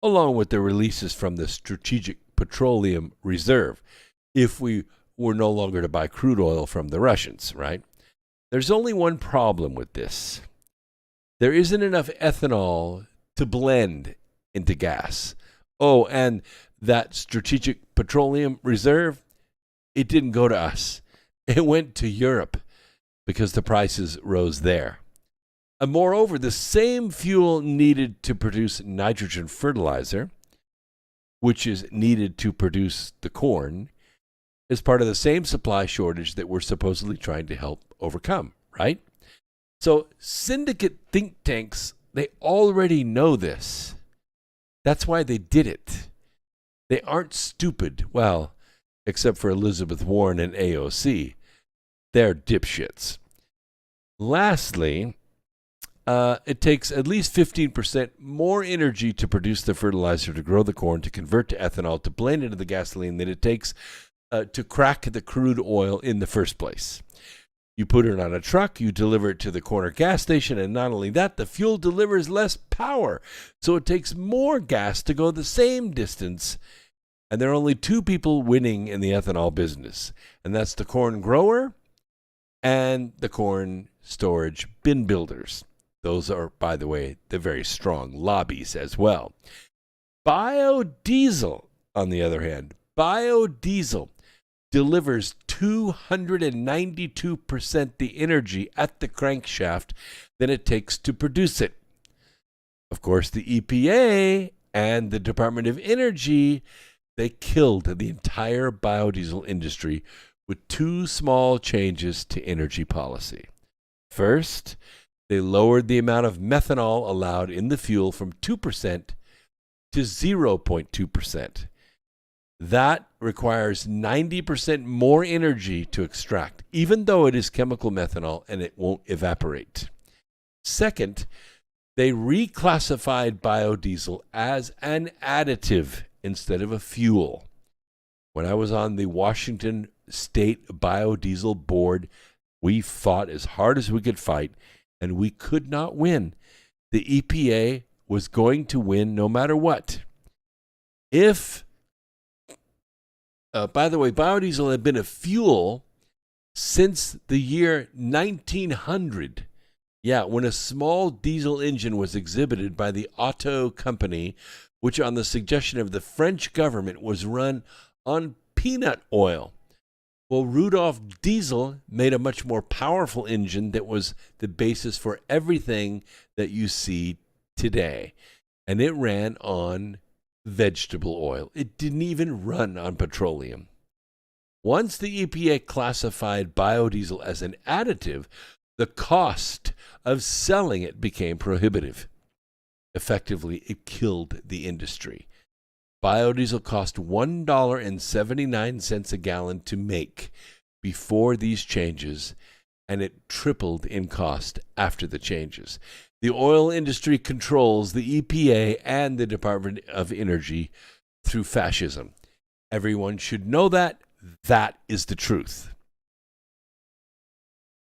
along with the releases from the Strategic Petroleum Reserve, if we were no longer to buy crude oil from the Russians, right? There's only one problem with this. There isn't enough ethanol to blend into gas. Oh, and that Strategic Petroleum Reserve, it didn't go to us. It went to Europe because the prices rose there. And moreover, the same fuel needed to produce nitrogen fertilizer, which is needed to produce the corn, is part of the same supply shortage that we're supposedly trying to help overcome, right? So syndicate think tanks, they already know this. That's why they did it. They aren't stupid. Well, except for Elizabeth Warren and AOC. They're dipshits. Lastly, it takes at least 15% more energy to produce the fertilizer to grow the corn, to convert to ethanol, to blend into the gasoline than it takes to crack the crude oil in the first place. You put it on a truck, you deliver it to the corner gas station, and not only that, the fuel delivers less power. So it takes more gas to go the same distance. And there are only 2 people winning in the ethanol business. And that's the corn grower and the corn storage bin builders. Those are, by the way, the very strong lobbies as well. Biodiesel, on the other hand, biodiesel delivers 292% the energy at the crankshaft than it takes to produce it. Of course, the EPA and the Department of Energy, they killed the entire biodiesel industry with two small changes to energy policy. First, they lowered the amount of methanol allowed in the fuel from 2% to 0.2%. That requires 90% more energy to extract, even though it is chemical methanol and it won't evaporate. Second, they reclassified biodiesel as an additive instead of a fuel. When I was on the Washington State Biodiesel Board, we fought as hard as we could fight, and we could not win. The EPA was going to win no matter what. By the way, biodiesel had been a fuel since the year 1900. Yeah, when a small diesel engine was exhibited by the Auto Company, which on the suggestion of the French government was run on peanut oil. Well, Rudolf Diesel made a much more powerful engine that was the basis for everything that you see today. And it ran on vegetable oil. It didn't even run on petroleum. Once the EPA classified biodiesel as an additive, the cost of selling it became prohibitive. Effectively, it killed the industry. Biodiesel cost $1.79 a gallon to make before these changes, and it tripled in cost after the changes. The oil industry controls the EPA and the Department of Energy through fascism. Everyone should know that. That is the truth.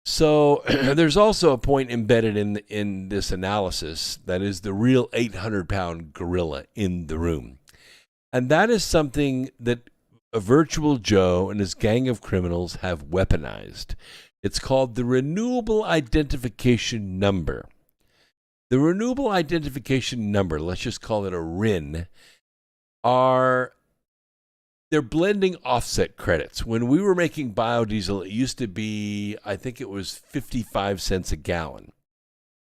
So there's also a point embedded in this analysis that is the real 800-pound gorilla in the room. And that is something that a Virtual Joe and his gang of criminals have weaponized. It's called the Renewable Identification Number. The Renewable Identification Number, let's just call it a RIN, they're blending offset credits. When we were making biodiesel, it used to be, I think it was 55 cents a gallon.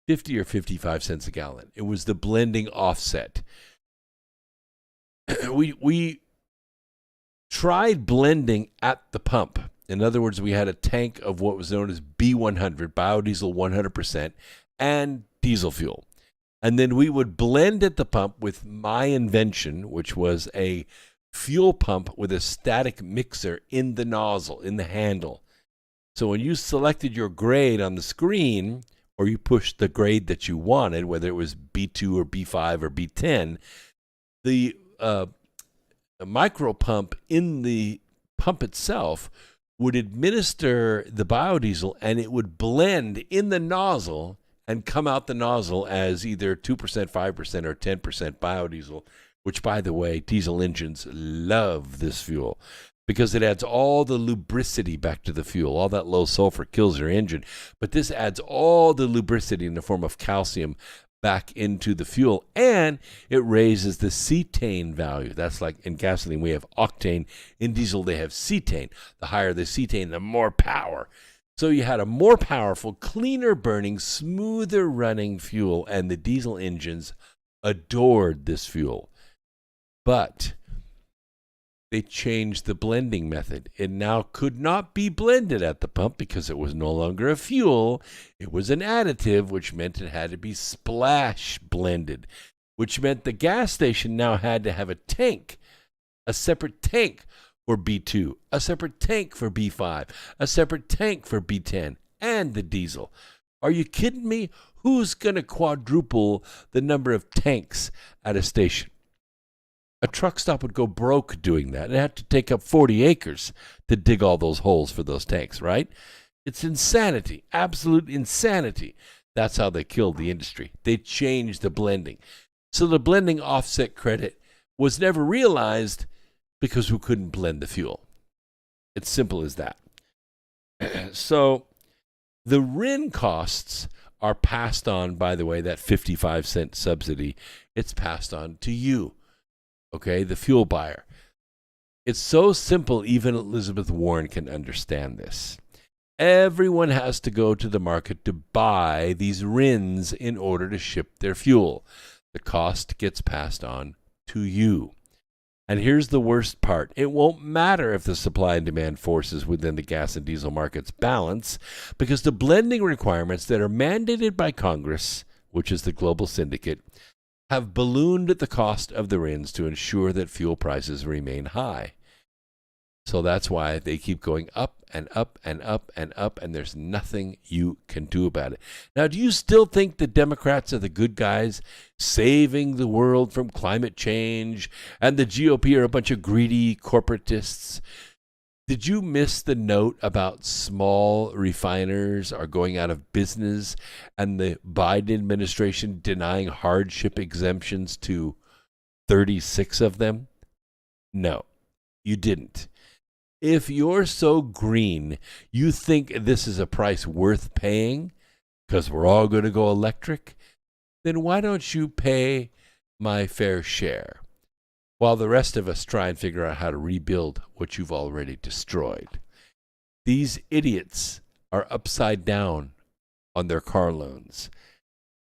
50 or 55 cents a gallon. It was the blending offset. We tried blending at the pump. In other words, we had a tank of what was known as B100, biodiesel 100%, and diesel fuel. And then we would blend at the pump with my invention, which was a fuel pump with a static mixer in the nozzle, in the handle. So when you selected your grade on the screen, or you pushed the grade that you wanted, whether it was B2 or B5 or B10, the micro pump in the pump itself would administer the biodiesel, and it would blend in the nozzle and come out the nozzle as either 2%, 5%, or 10% biodiesel, which, by the way, diesel engines love this fuel because it adds all the lubricity back to the fuel. All that low sulfur kills your engine, but this adds all the lubricity in the form of calcium back into the fuel, and it raises the cetane value. That's like in gasoline, we have octane. In diesel, they have cetane. The higher the cetane, the more power. So you had a more powerful, cleaner burning, smoother running fuel, and the diesel engines adored this fuel. But they changed the blending method. It now could not be blended at the pump because it was no longer a fuel. It was an additive, which meant it had to be splash blended, which meant the gas station now had to have a tank, a separate tank for B2, a separate tank for B5, a separate tank for B10, and the diesel. Are you kidding me? Who's going to quadruple the number of tanks at a station? A truck stop would go broke doing that. It had to take up 40 acres to dig all those holes for those tanks, right? It's insanity, absolute insanity. That's how they killed the industry. They changed the blending. So the blending offset credit was never realized because we couldn't blend the fuel. It's simple as that. So The RIN costs are passed on, by the way, that 55-cent subsidy, it's passed on to you, okay, the fuel buyer. It's so simple, even Elizabeth Warren can understand this. Everyone has to go to the market to buy these RINs in order to ship their fuel. The cost gets passed on to you. And here's the worst part. It won't matter if the supply and demand forces within the gas and diesel markets balance, because the blending requirements that are mandated by Congress, which is the global syndicate, have ballooned the cost of the RINs to ensure that fuel prices remain high. So that's why they keep going up and up and up and up, and there's nothing you can do about it. Now, do you still think the Democrats are the good guys saving the world from climate change, and the GOP are a bunch of greedy corporatists? Did you miss the note about small refiners are going out of business and the Biden administration denying hardship exemptions to 36 of them? No, you didn't. If you're so green, you think this is a price worth paying because we're all going to go electric, then why don't you pay my fair share while the rest of us try and figure out how to rebuild what you've already destroyed? These idiots are upside down on their car loans.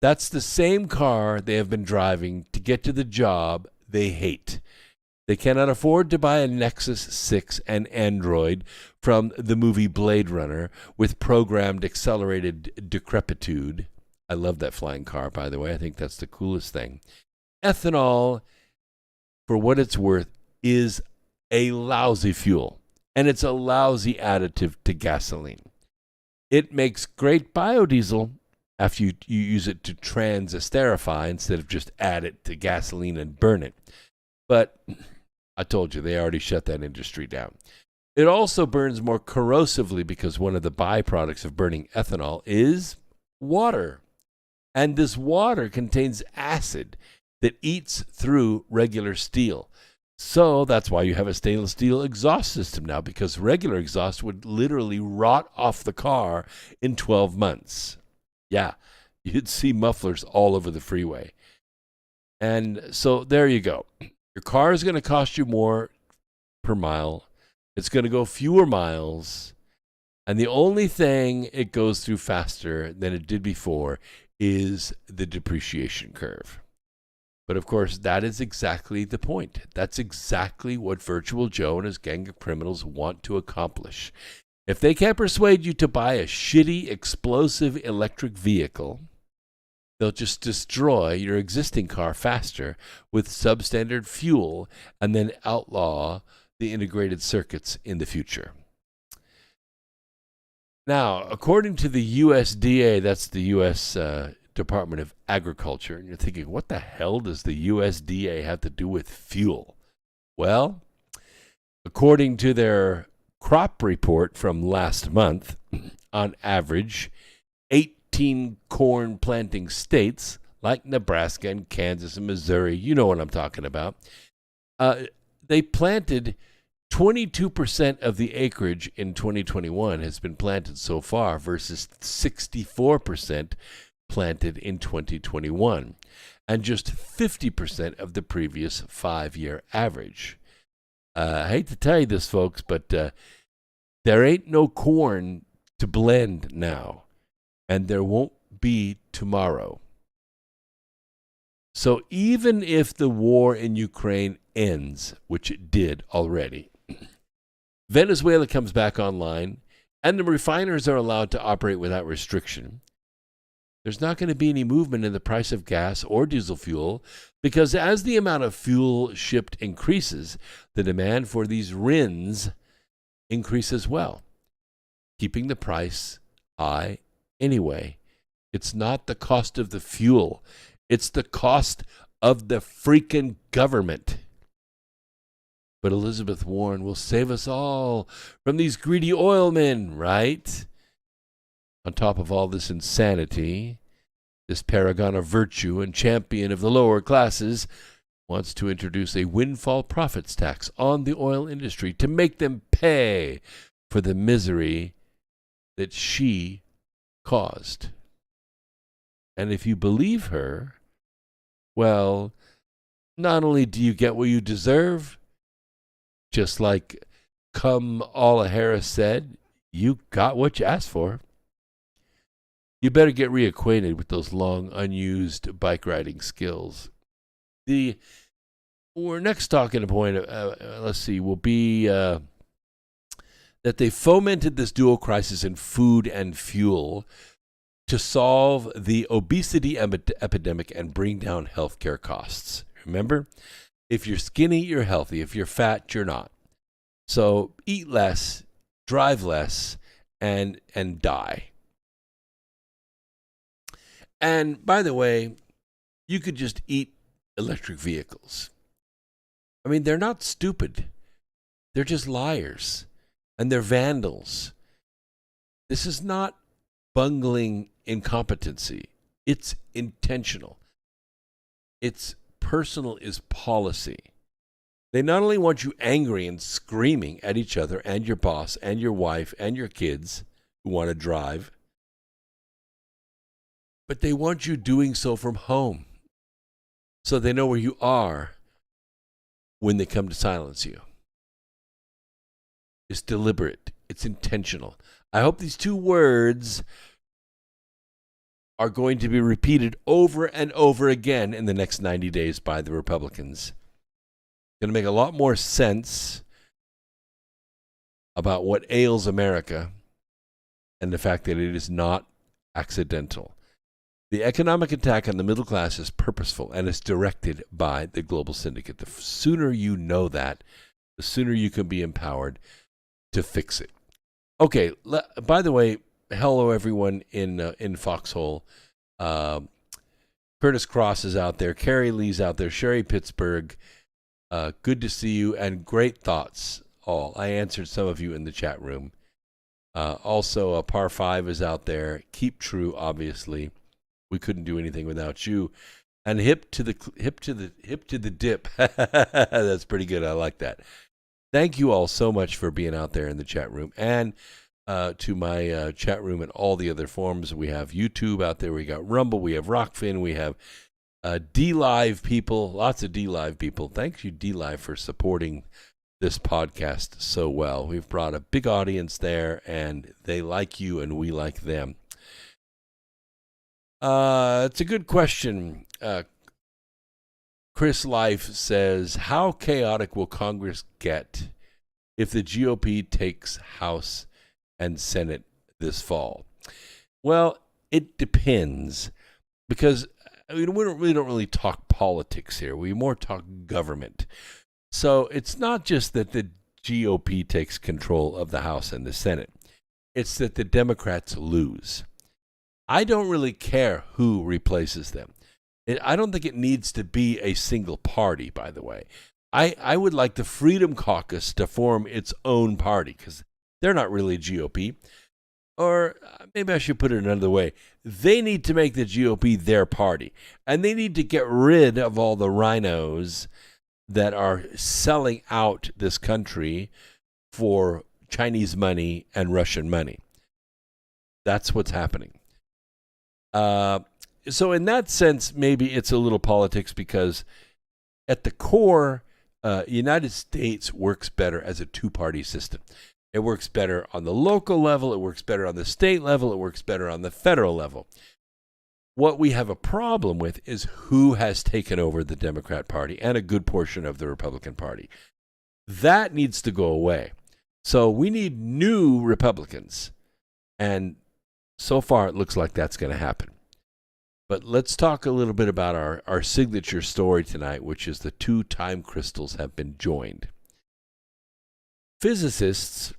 That's the same car they have been driving to get to the job they hate. They cannot afford to buy a Nexus 6 and Android from the movie Blade Runner with programmed accelerated decrepitude. I love that flying car, by the way. I think that's the coolest thing. Ethanol, for what it's worth, is a lousy fuel, and it's a lousy additive to gasoline. It makes great biodiesel after you use it to trans-esterify instead of just add it to gasoline and burn it. But I told you, they already shut that industry down. It also burns more corrosively because one of the byproducts of burning ethanol is water. And this water contains acid that eats through regular steel. So that's why you have a stainless steel exhaust system now, because regular exhaust would literally rot off the car in 12 months. Yeah, you'd see mufflers all over the freeway. And so there you go. Your car is going to cost you more per mile. It's going to go fewer miles. And the only thing it goes through faster than it did before is the depreciation curve. But of course, that is exactly the point. That's exactly what Virtual Joe and his gang of criminals want to accomplish. If they can't persuade you to buy a shitty, explosive electric vehicle, they'll just destroy your existing car faster with substandard fuel and then outlaw the integrated circuits in the future. Now, according to the USDA, that's the U.S. Department of Agriculture, and you're thinking, what the hell does the USDA have to do with fuel? Well, according to their crop report from last month, on average, 18 corn planting states like Nebraska and Kansas and Missouri, you know what I'm talking about, they planted 22% of the acreage in 2021 has been planted so far versus 64% planted in 2021 and just 50% of the previous 5-year average. I hate to tell you this, folks, but there ain't no corn to blend now. And there won't be tomorrow. So even if the war in Ukraine ends, which it did already, Venezuela comes back online, and the refiners are allowed to operate without restriction, there's not going to be any movement in the price of gas or diesel fuel, because as the amount of fuel shipped increases, the demand for these RINs increases as well, keeping the price high anyway. It's not the cost of the fuel. It's the cost of the freaking government. But Elizabeth Warren will save us all from these greedy oil men, right? On top of all this insanity, this paragon of virtue and champion of the lower classes wants to introduce a windfall profits tax on the oil industry to make them pay for the misery that she caused. And if you believe her, well, not only do you get what you deserve, just like Kamala Harris said, you got what you asked for. You better get reacquainted with those long unused bike riding skills. Our next talking point, let's see, will be that they fomented this dual crisis in food and fuel to solve the obesity epidemic and bring down healthcare costs. Remember, if you're skinny, you're healthy. If you're fat, you're not. So eat less, drive less, and die. And by the way, you could just eat electric vehicles. I mean, they're not stupid. They're just liars. And they're vandals. This is not bungling incompetency. It's intentional. It's personal is policy. They not only want you angry and screaming at each other and your boss and your wife and your kids who want to drive, but they want you doing so from home so they know where you are when they come to silence you. It's deliberate. It's intentional. I hope these two words are going to be repeated over and over again in the next 90 days by the Republicans. Going to make a lot more sense about what ails America and the fact that it is not accidental. The economic attack on the middle class is purposeful and is directed by the global syndicate. The sooner you know that, the sooner you can be empowered to fix it. Okay, by the way, hello everyone in Foxhole. Curtis Cross is out there. Carrie Lee's out there. Sherry Pittsburgh. Good to see you and great thoughts all. I answered some of you in the chat room. Also, Par 5 is out there. Keep true, obviously. We couldn't do anything without you. And hip to the dip. That's pretty good. I like that. Thank you all so much for being out there in the chat room and to my chat room and all the other forums. We have YouTube out there. We got Rumble. We have Rockfin. We have D-Live people. Lots of D-Live people. Thank you, D-Live, for supporting this podcast so well. We've brought a big audience there, and they like you, and we like them. It's a good question. Chris Life says, how chaotic will Congress get if the GOP takes House and Senate this fall? Well, it depends, because we don't really talk politics here. We more talk government. So it's not just that the GOP takes control of the House and the Senate. It's that the Democrats lose. I don't really care who replaces them. I don't think it needs to be a single party, by the way. I would like the Freedom Caucus to form its own party, because they're not really GOP. Or maybe I should put it another way. They need to make the GOP their party. And they need to get rid of all the rhinos that are selling out this country for Chinese money and Russian money. That's what's happening. So in that sense, maybe it's a little politics, because at the core, United States works better as a two-party system. It works better on the local level. It works better on the state level. It works better on the federal level. What we have a problem with is who has taken over the Democrat Party and a good portion of the Republican Party. That needs to go away. So we need new Republicans. And so far, it looks like that's going to happen. But let's talk a little bit about our signature story tonight, which is the two time crystals have been joined. Physicists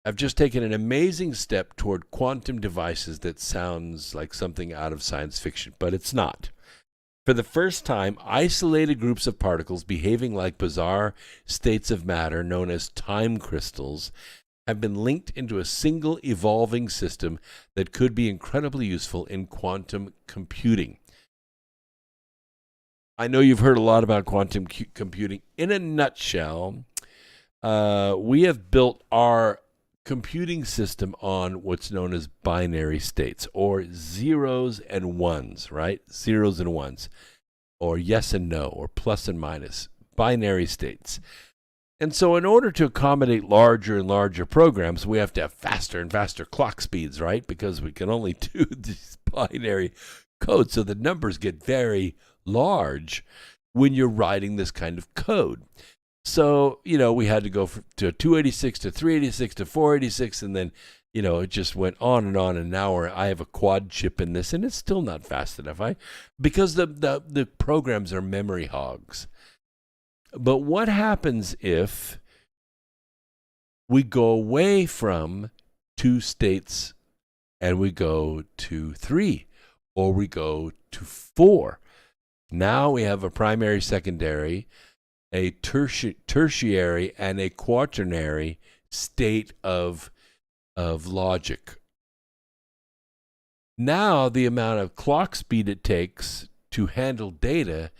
have just taken an amazing step toward quantum devices that sounds like something out of science fiction, but it's not. For the first time, isolated groups of particles behaving like bizarre states of matter known as time crystals have been linked into a single evolving system that could be incredibly useful in quantum computing. I know you've heard a lot about quantum computing. In a nutshell, we have built our computing system on what's known as binary states, or zeros and ones, right? Zeros and ones, or yes and no, or plus and minus, binary states. And so in order to accommodate larger and larger programs, we have to have faster and faster clock speeds, right? Because we can only do these binary codes, so the numbers get very large when you're writing this kind of code. So, we had to go to 286 to 386 to 486, and then, it just went on and on. And now I have a quad chip in this, and it's still not fast enough, because the programs are memory hogs. But what happens if we go away from 2 states and we go to 3, or we go to 4? Now we have a primary, secondary, a tertiary, and a quaternary state of logic. Now the amount of clock speed it takes to handle data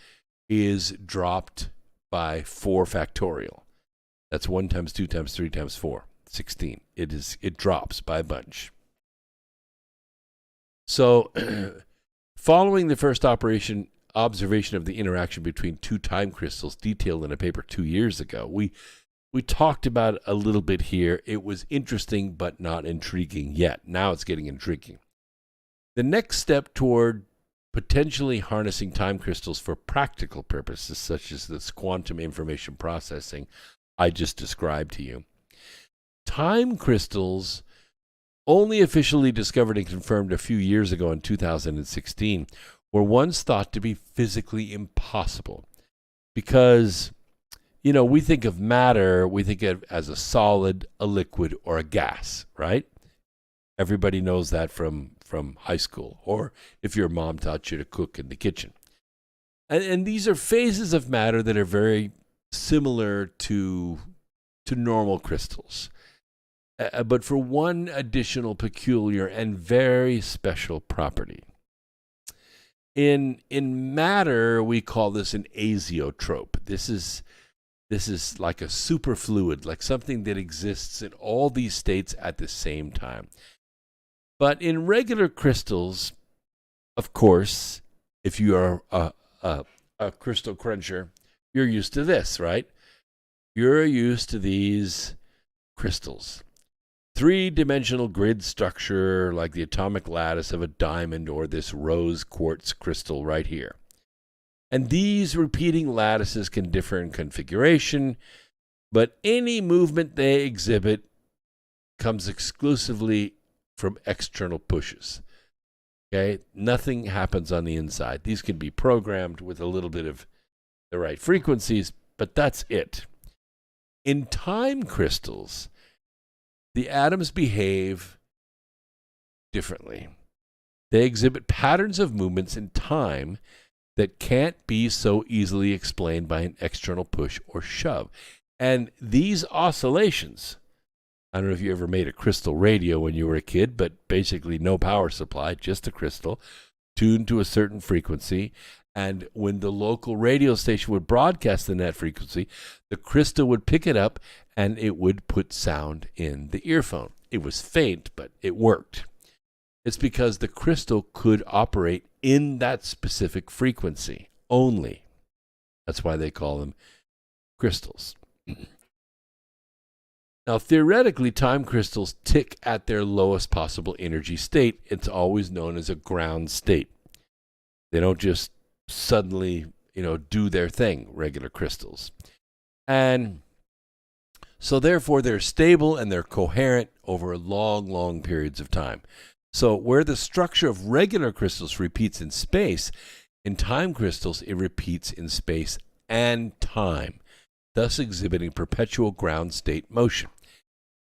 is dropped by 4 factorial. That's 1 times 2 times 3 times 4, 16. It drops by a bunch. So following the first observation of the interaction between 2 time crystals detailed in a paper 2 years ago, we talked about it a little bit here. It was interesting but not intriguing yet. Now it's getting intriguing. The next step toward potentially harnessing time crystals for practical purposes, such as this quantum information processing I just described to you. Time crystals, only officially discovered and confirmed a few years ago in 2016, were once thought to be physically impossible. Because, we think of matter, we think of it as a solid, a liquid, or a gas, right? Everybody knows that from high school, or if your mom taught you to cook in the kitchen. And these are phases of matter that are very similar to normal crystals, but for one additional peculiar and very special property. In matter, we call this an azeotrope. This is like a superfluid, like something that exists in all these states at the same time. But in regular crystals, of course, if you are a crystal cruncher, you're used to this, right? You're used to these crystals. 3-dimensional grid structure like the atomic lattice of a diamond or this rose quartz crystal right here. And these repeating lattices can differ in configuration, but any movement they exhibit comes exclusively from external pushes. Okay? Nothing happens on the inside. These can be programmed with a little bit of the right frequencies, but that's it. In time crystals, the atoms behave differently. They exhibit patterns of movements in time that can't be so easily explained by an external push or shove. And these oscillations, I don't know if you ever made a crystal radio when you were a kid, but basically no power supply, just a crystal, tuned to a certain frequency. And when the local radio station would broadcast in that frequency, the crystal would pick it up and it would put sound in the earphone. It was faint, but it worked. It's because the crystal could operate in that specific frequency only. That's why they call them crystals. Now, theoretically, time crystals tick at their lowest possible energy state. It's always known as a ground state. They don't just suddenly, do their thing, regular crystals. And so therefore, they're stable and they're coherent over long, long periods of time. So where the structure of regular crystals repeats in space, in time crystals, it repeats in space and time, thus exhibiting perpetual ground state motion.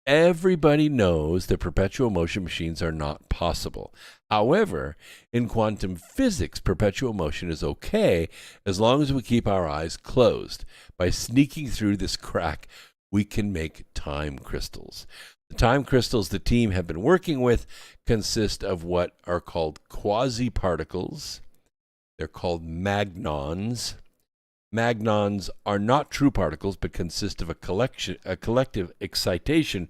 Everybody knows that perpetual motion machines are not possible. However, in quantum physics, perpetual motion is okay as long as we keep our eyes closed. By sneaking through this crack, we can make time crystals. The time crystals the team have been working with consist of what are called quasi-particles. They're called magnons. Magnons are not true particles, but consist of a collective excitation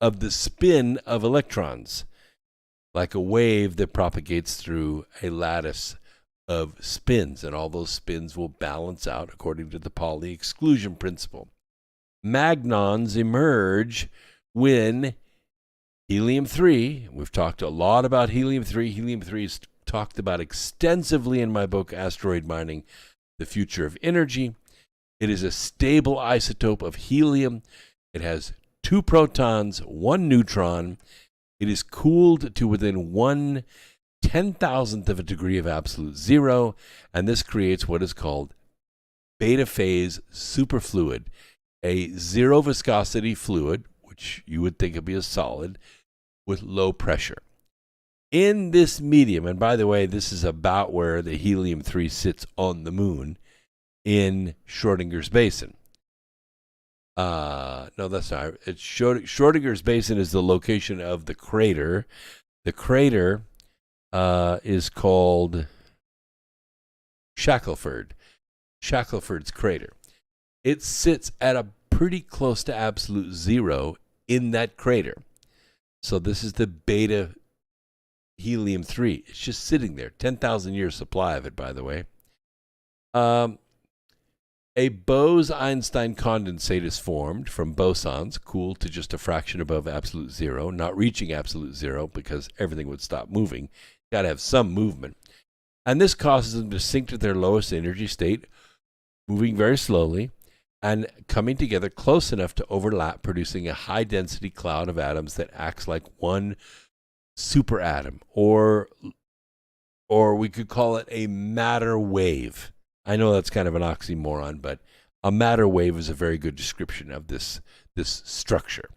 of the spin of electrons, like a wave that propagates through a lattice of spins, and all those spins will balance out according to the Pauli exclusion principle. Magnons emerge when helium-3, we've talked a lot about helium-3. Helium-3 is talked about extensively in my book, Asteroid Mining, The Future of Energy. It is a stable isotope of helium. It has 2 protons, 1 neutron. It is cooled to within 1/10,000th of a degree of absolute zero, and this creates what is called beta phase superfluid, a zero viscosity fluid, which you would think would be a solid, with low pressure. In this medium, and by the way, this is about where the helium-3 sits on the moon, in Schrodinger's basin. No, that's not. It's Schrodinger's basin is the location of the crater. The crater is called Shackelford. Shackelford's crater. It sits at a pretty close to absolute zero in that crater. So this is the beta helium-3. It's just sitting there. 10,000 years supply of it, by the way. A Bose-Einstein condensate is formed from bosons, cooled to just a fraction above absolute zero, not reaching absolute zero because everything would stop moving. Got to have some movement. And this causes them to sink to their lowest energy state, moving very slowly, and coming together close enough to overlap, producing a high-density cloud of atoms that acts like one superatom, or we could call it a matter wave. I know that's kind of an oxymoron, but a matter wave is a very good description of this structure.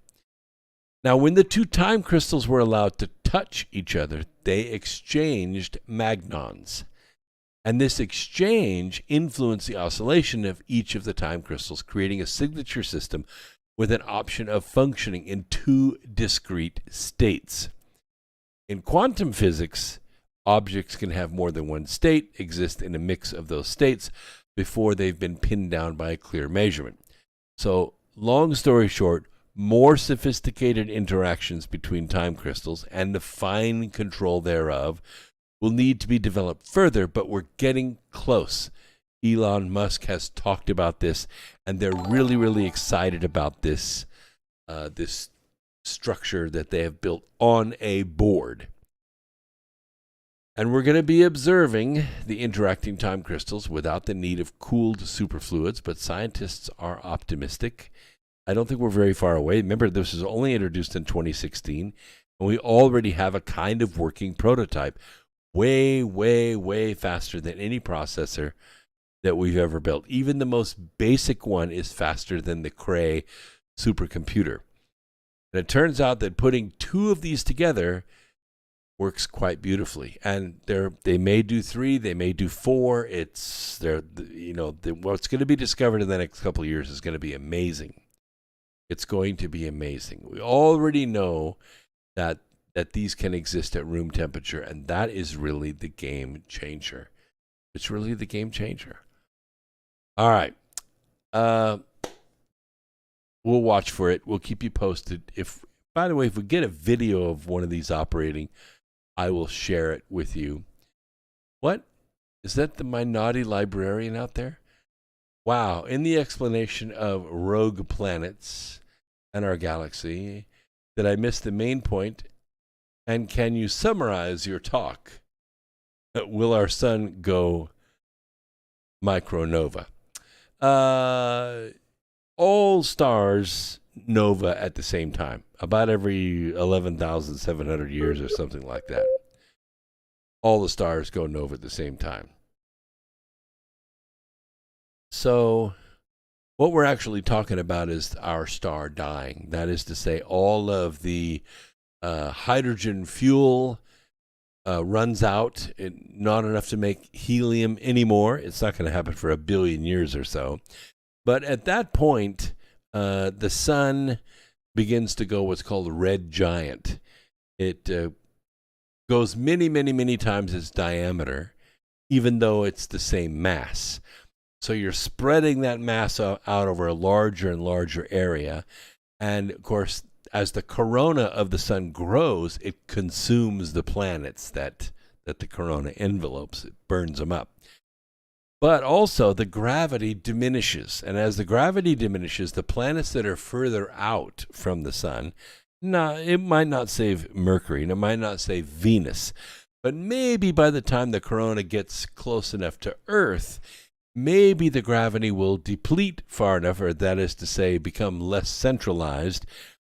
Now, when the 2 time crystals were allowed to touch each other, they exchanged magnons. And this exchange influenced the oscillation of each of the time crystals, creating a signature system with an option of functioning in 2 discrete states. In quantum physics, objects can have more than one state, exist in a mix of those states before they've been pinned down by a clear measurement. So, long story short, more sophisticated interactions between time crystals and the fine control thereof will need to be developed further, but we're getting close. Elon Musk has talked about this, and they're really, really excited about this structure that they have built on a board. And we're going to be observing the interacting time crystals without the need of cooled superfluids, but scientists are optimistic. I don't think we're very far away. Remember, this was only introduced in 2016, and we already have a kind of working prototype, way, way, way faster than any processor that we've ever built. Even the most basic one is faster than the Cray supercomputer. And it turns out that putting 2 of these together works quite beautifully, and they may do 3, they may do 4. What's going to be discovered in the next couple of years is going to be amazing. It's going to be amazing. We already know that these can exist at room temperature, and that is really the game changer. It's really the game changer. All right. We'll watch for it. We'll keep you posted. By the way, if we get a video of one of these operating, I will share it with you. What? Is that my naughty librarian out there? Wow. In the explanation of rogue planets and our galaxy, did I miss the main point? And can you summarize your talk? Will our sun go micronova? All stars nova at the same time, about every 11,700 years or something like that. All the stars go nova at the same time. So what we're actually talking about is our star dying. That is to say, all of the hydrogen fuel runs out, not enough to make helium anymore. It's not going to happen for 1 billion years or so. But at that point, the sun begins to go what's called a red giant. It goes many, many, many times its diameter, even though it's the same mass. So you're spreading that mass out over a larger and larger area. And, of course, as the corona of the sun grows, it consumes the planets that the corona envelopes. It burns them up. But also the gravity diminishes. And as the gravity diminishes, the planets that are further out from the sun, it might not say Mercury, and it might not say Venus, but maybe by the time the corona gets close enough to Earth, maybe the gravity will deplete far enough, or that is to say, become less centralized,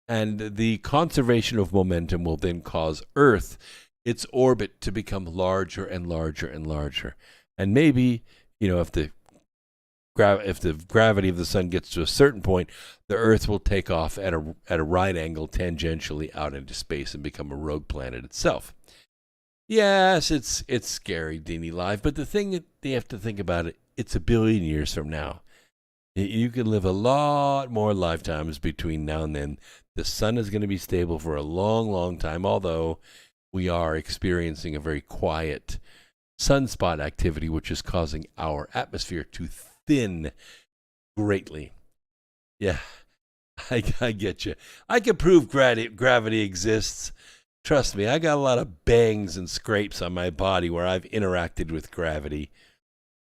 and the conservation of momentum will then cause Earth, its orbit, to become larger and larger and larger. And maybe, if the gravity of the sun gets to a certain point, the Earth will take off at a right angle tangentially out into space and become a rogue planet itself. Yes, it's scary, Deanie Live, but the thing that you have to think about it, it's 1 billion years from now. You can live a lot more lifetimes between now and then. The sun is going to be stable for a long, long time, although we are experiencing a very quiet sunspot activity, which is causing our atmosphere to thin greatly. Yeah, I get you. I can prove gravity exists. Trust me, I got a lot of bangs and scrapes on my body where I've interacted with gravity.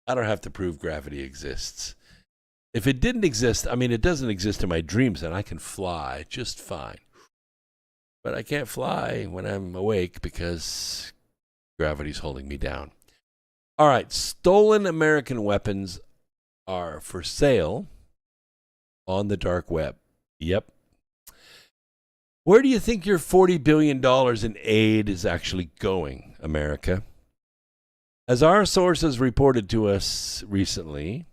I don't have to prove gravity exists. If it didn't exist, it doesn't exist in my dreams, and I can fly just fine. But I can't fly when I'm awake because gravity's holding me down. All right, stolen American weapons are for sale on the dark web. Yep. Where do you think your $40 billion in aid is actually going, America? As our sources reported to us recently,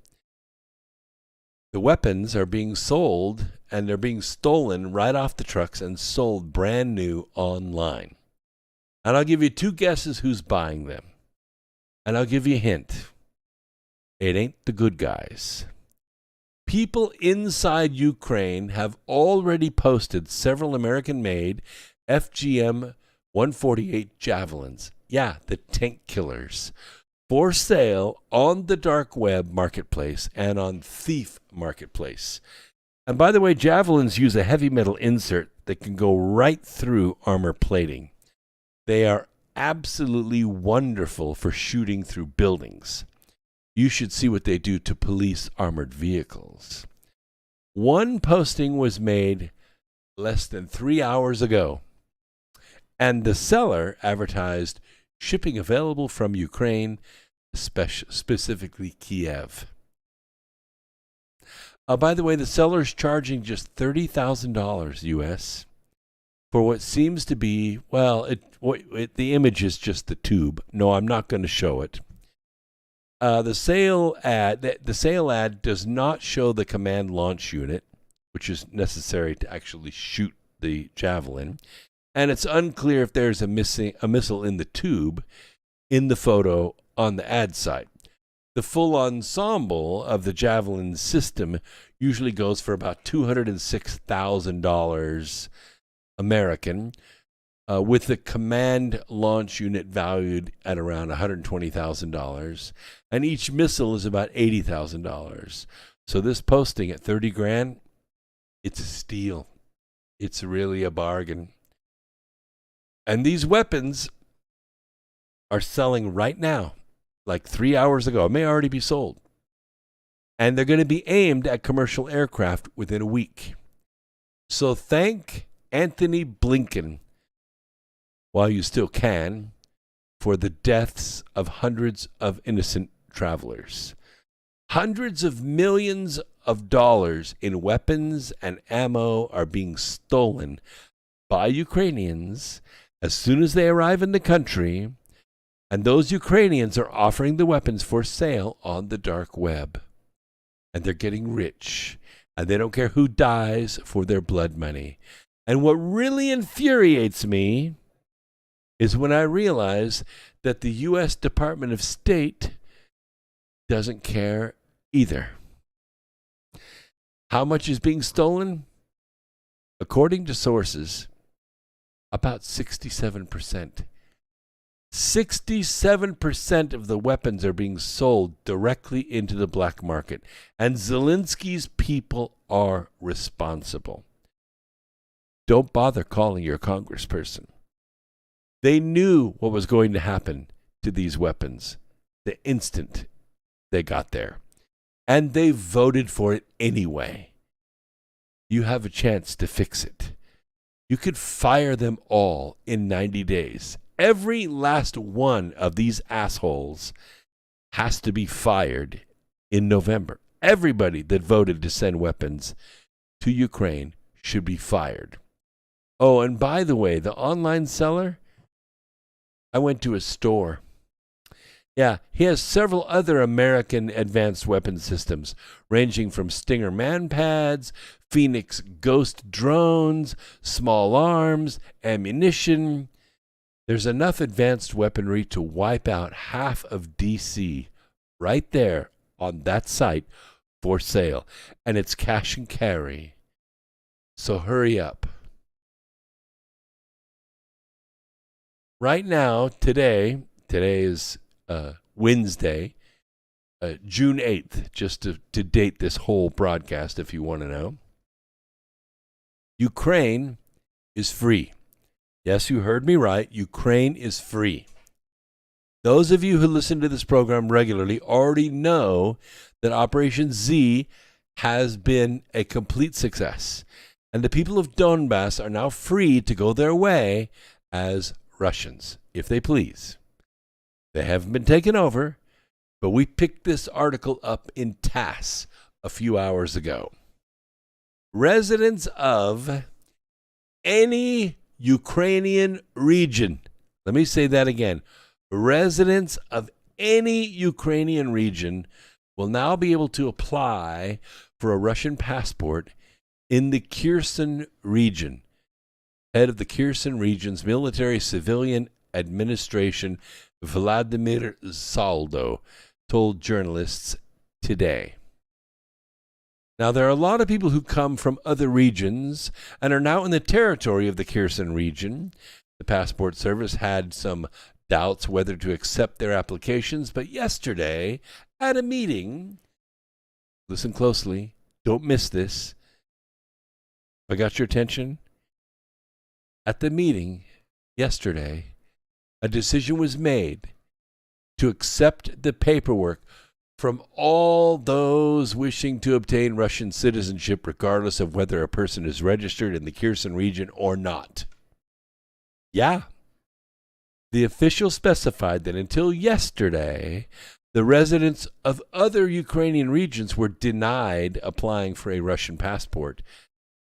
the weapons are being sold, and they're being stolen right off the trucks and sold brand new online. And I'll give you 2 guesses who's buying them. And I'll give you a hint. It ain't the good guys. People inside Ukraine have already posted several American-made FGM 148 Javelins. Yeah, the tank killers. For sale on the dark web marketplace and on Thief Marketplace. And by the way, Javelins use a heavy metal insert that can go right through armor plating. They are absolutely wonderful for shooting through buildings. You should see what they do to police armored vehicles. One posting was made less than 3 hours ago, and the seller advertised shipping available from Ukraine, specifically Kiev. By the way, the seller's charging just $30,000 US for what seems to be, the image is just the tube. No, I'm not going to show it. The sale ad does not show the command launch unit, which is necessary to actually shoot the Javelin, and it's unclear if there's a missile in the tube in the photo on the ad site. The full ensemble of the Javelin system usually goes for about $206,000 American, with the command launch unit valued at around $120,000, and each missile is about $80,000. So this posting at $30,000, it's a steal. It's really a bargain. And these weapons are selling right now, like 3 hours ago. It may already be sold. And they're going to be aimed at commercial aircraft within a week. So thank Anthony Blinken, while you still can, for the deaths of hundreds of innocent travelers. Hundreds of millions of dollars in weapons and ammo are being stolen by Ukrainians as soon as they arrive in the country, and those Ukrainians are offering the weapons for sale on the dark web. And they're getting rich, and they don't care who dies for their blood money. And what really infuriates me is when I realize that the U.S. Department of State doesn't care either. How much is being stolen? According to sources, about 67%. 67% of the weapons are being sold directly into the black market, and Zelensky's people are responsible. don't bother calling your congressperson. They knew what was going to happen to these weapons the instant they got there. And they voted for it anyway. You have a chance to fix it. You could fire them all in 90 days. Every last one of these assholes has to be fired in November. Everybody that voted to send weapons to Ukraine should be fired. Oh, and by the way, the online seller, I went to a store. Yeah, he has several other American advanced weapon systems, ranging from Stinger manpads, Phoenix Ghost drones, small arms, ammunition. There's enough advanced weaponry to wipe out half of D.C. right there on that site for sale. And it's cash and carry. So hurry up. Right now, today is Wednesday, June 8th, just to date this whole broadcast if you want to know. Ukraine is free. Yes, you heard me right. Ukraine is free. Those of you who listen to this program regularly already know that Operation Z has been a complete success. And the people of Donbass are now free to go their way as Russians, if they please. They haven't been taken over, but we picked this article up in TASS a few hours ago. Residents of any Ukrainian region, let me say that again, residents of any Ukrainian region will now be able to apply for a Russian passport in the Kherson region. Head of the Kherson region's military civilian administration, Vladimir Zaldo, told journalists today. Now, there are a lot of people who come from other regions and are now in the territory of the Kherson region. The Passport Service had some doubts whether to accept their applications, but yesterday, at a meeting, listen closely, don't miss this. I got your attention? At the meeting yesterday, a decision was made to accept the paperwork from all those wishing to obtain Russian citizenship, regardless of whether a person is registered in the Kherson region or not. Yeah. The official specified that until yesterday, the residents of other Ukrainian regions were denied applying for a Russian passport.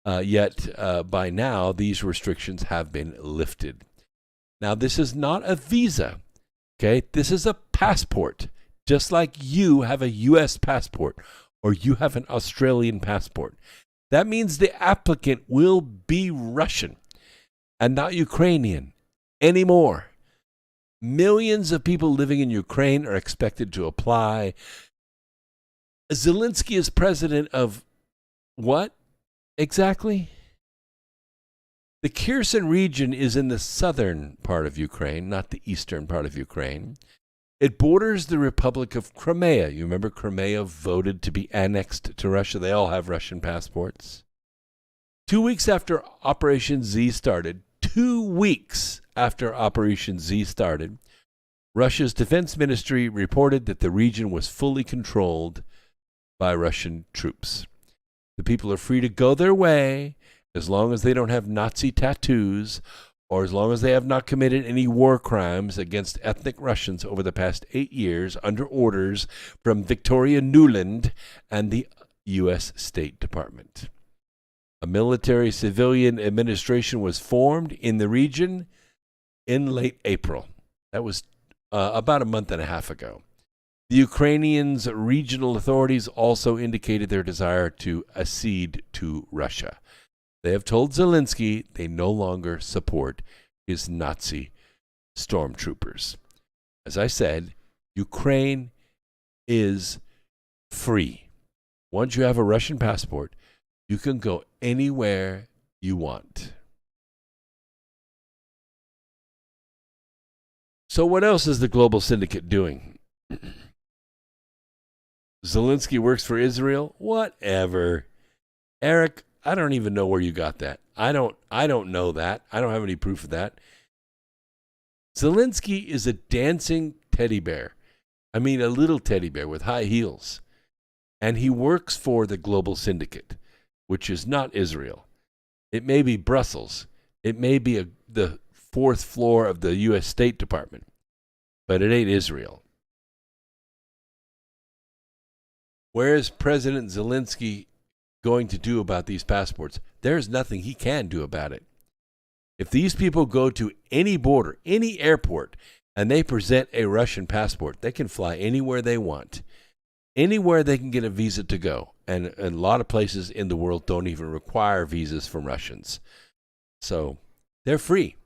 Yet, by now, these restrictions have been lifted. Now, this is not a visa, okay? This is a passport, just like you have a U.S. passport or you have an Australian passport. That means the applicant will be Russian and not Ukrainian anymore. Millions of people living in Ukraine are expected to apply. Zelensky is president of what exactly? The Kherson region is in the southern part of Ukraine, not the eastern part of Ukraine. It borders the Republic of Crimea. You remember Crimea voted to be annexed to Russia? They all have Russian passports. 2 weeks after Operation Z started, 2 weeks after Operation Z started, Russia's defense ministry reported that the region was fully controlled by Russian troops. The people are free to go their way as long as they don't have Nazi tattoos or as long as they have not committed any war crimes against ethnic Russians over the past 8 years under orders from Victoria Nuland and the U.S. State Department. A military civilian administration was formed in the region in late April. That was about a month and a half ago. The Ukrainians' regional authorities also indicated their desire to accede to Russia. They have told Zelensky they no longer support his Nazi stormtroopers. As I said, Ukraine is free. Once you have a Russian passport, you can go anywhere you want. So what else is the global syndicate doing? Zelensky works for Israel? Whatever. Eric, I don't even know where you got that. I don't know that. I don't have any proof of that. Zelensky is a dancing teddy bear. I mean, a little teddy bear with high heels. And he works for the global syndicate, which is not Israel. It may be Brussels. It may be the fourth floor of the U.S. State Department. But it ain't Israel. Where is President Zelensky going to do about these passports? There's nothing he can do about it. If these people go to any border, any airport, and they present a Russian passport, they can fly anywhere they want. Anywhere they can get a visa to go. And a lot of places in the world don't even require visas from Russians. So they're free.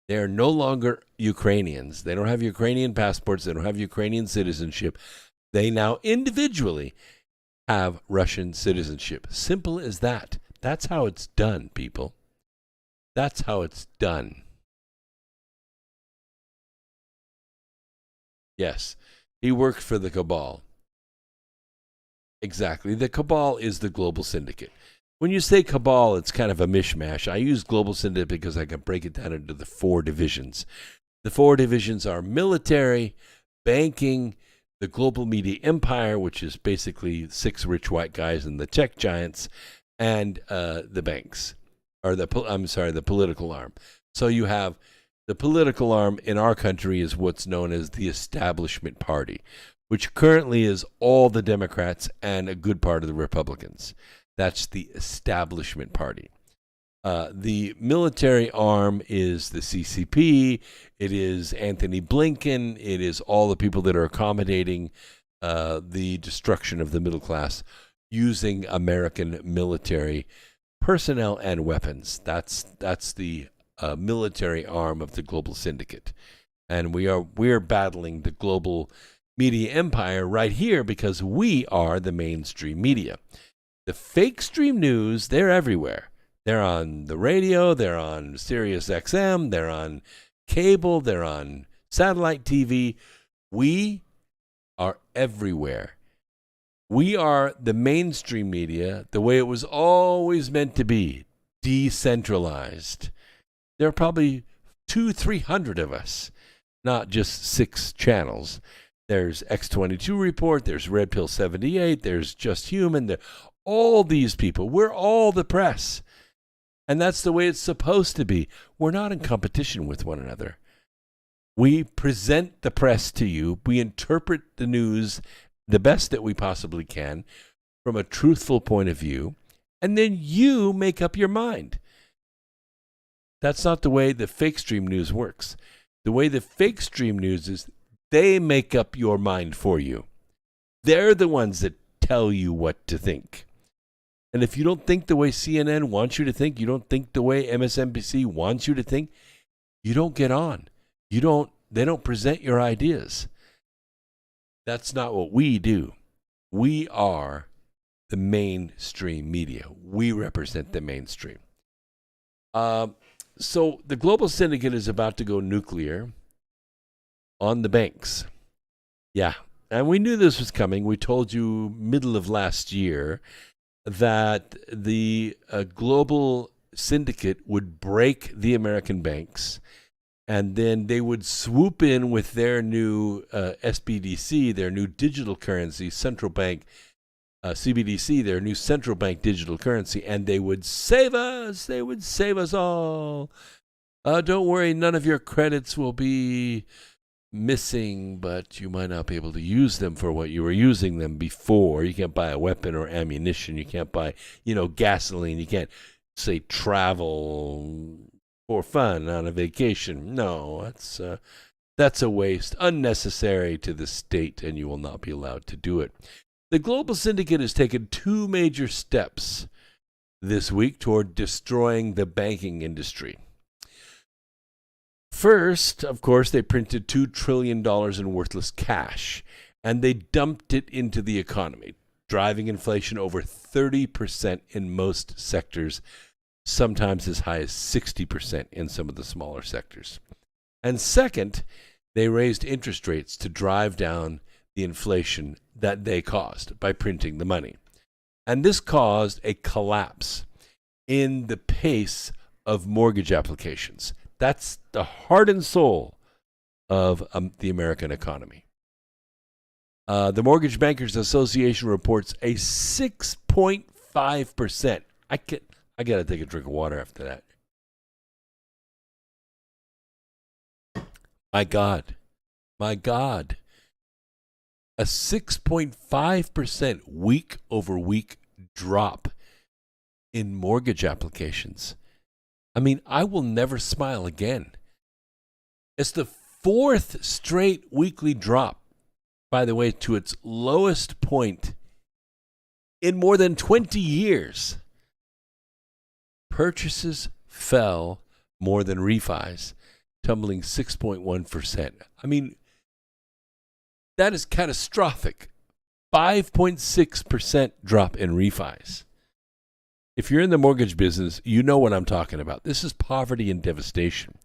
They're no longer Ukrainians. They don't have Ukrainian passports. They don't have Ukrainian citizenship. They now individually have Russian citizenship. Simple as that. That's how it's done, people. That's how it's done. Yes, he worked for the cabal. Exactly. The cabal is the global syndicate. When you say cabal, it's kind of a mishmash. I use global syndicate because I can break it down into the 4 divisions. The 4 divisions are military, banking, the global media empire, which is basically 6 rich white guys and the tech giants, and the banks, or the political arm. So you have the political arm in our country is what's known as the Establishment Party, which currently is all the Democrats and a good part of the Republicans. That's the Establishment Party. The military arm is the CCP. It is Anthony Blinken. It is all the people that are accommodating the destruction of the middle class using American military personnel and weapons. That's the military arm of the global syndicate. And we're battling the global media empire right here because we are the mainstream media. The fake stream news, they're everywhere. They're on the radio, they're on Sirius XM, they're on cable, they're on satellite TV. We are everywhere. We are the mainstream media the way it was always meant to be, decentralized. There are probably 200-300 of us, not just 6 channels. There's X22 Report, there's Red Pill 78, there's Just Human, all these people. We're all the press. And that's the way it's supposed to be. We're not in competition with one another. We present the press to you. We interpret the news the best that we possibly can from a truthful point of view. And then you make up your mind. That's not the way the fake stream news works. The way the fake stream news is, they make up your mind for you. They're the ones that tell you what to think. And if you don't think the way CNN wants you to think, you don't think the way MSNBC wants you to think, you don't get on. They don't present your ideas. That's not what we do. We are the mainstream media. We represent the mainstream. So the global syndicate is about to go nuclear on the banks. Yeah. And we knew this was coming. We told you middle of last year that the global syndicate would break the American banks, and then they would swoop in with their new SBDC, their new digital currency, central bank, CBDC, their new central bank digital currency, and they would save us. They would save us all. Don't worry, none of your credits will be missing, but you might not be able to use them for what you were using them before. You can't buy a weapon or ammunition. You can't buy, gasoline. You can't, say, travel for fun on a vacation. No, that's a waste, unnecessary to the state, and you will not be allowed to do it. The global syndicate has taken 2 major steps this week toward destroying the banking industry. First, of course, they printed $2 trillion in worthless cash, and they dumped it into the economy, driving inflation over 30% in most sectors, sometimes as high as 60% in some of the smaller sectors. And second, they raised interest rates to drive down the inflation that they caused by printing the money. And this caused a collapse in the pace of mortgage applications. That's the heart and soul of the American economy. The Mortgage Bankers Association reports a 6.5%. I got to take a drink of water after that. My God. A 6.5% week over week drop in mortgage applications. I mean, I will never smile again. It's the fourth straight weekly drop, by the way, to its lowest point in more than 20 years. Purchases fell more than refis, tumbling 6.1%. I mean, that is catastrophic. 5.6% drop in refis. If you're in the mortgage business, you know what I'm talking about. This is poverty and devastation.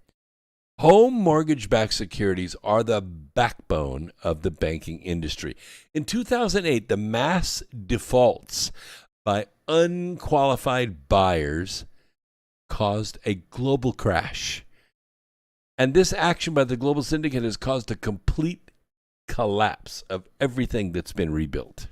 Home mortgage-backed securities are the backbone of the banking industry. In 2008, the mass defaults by unqualified buyers caused a global crash. And this action by the global syndicate has caused a complete collapse of everything that's been rebuilt.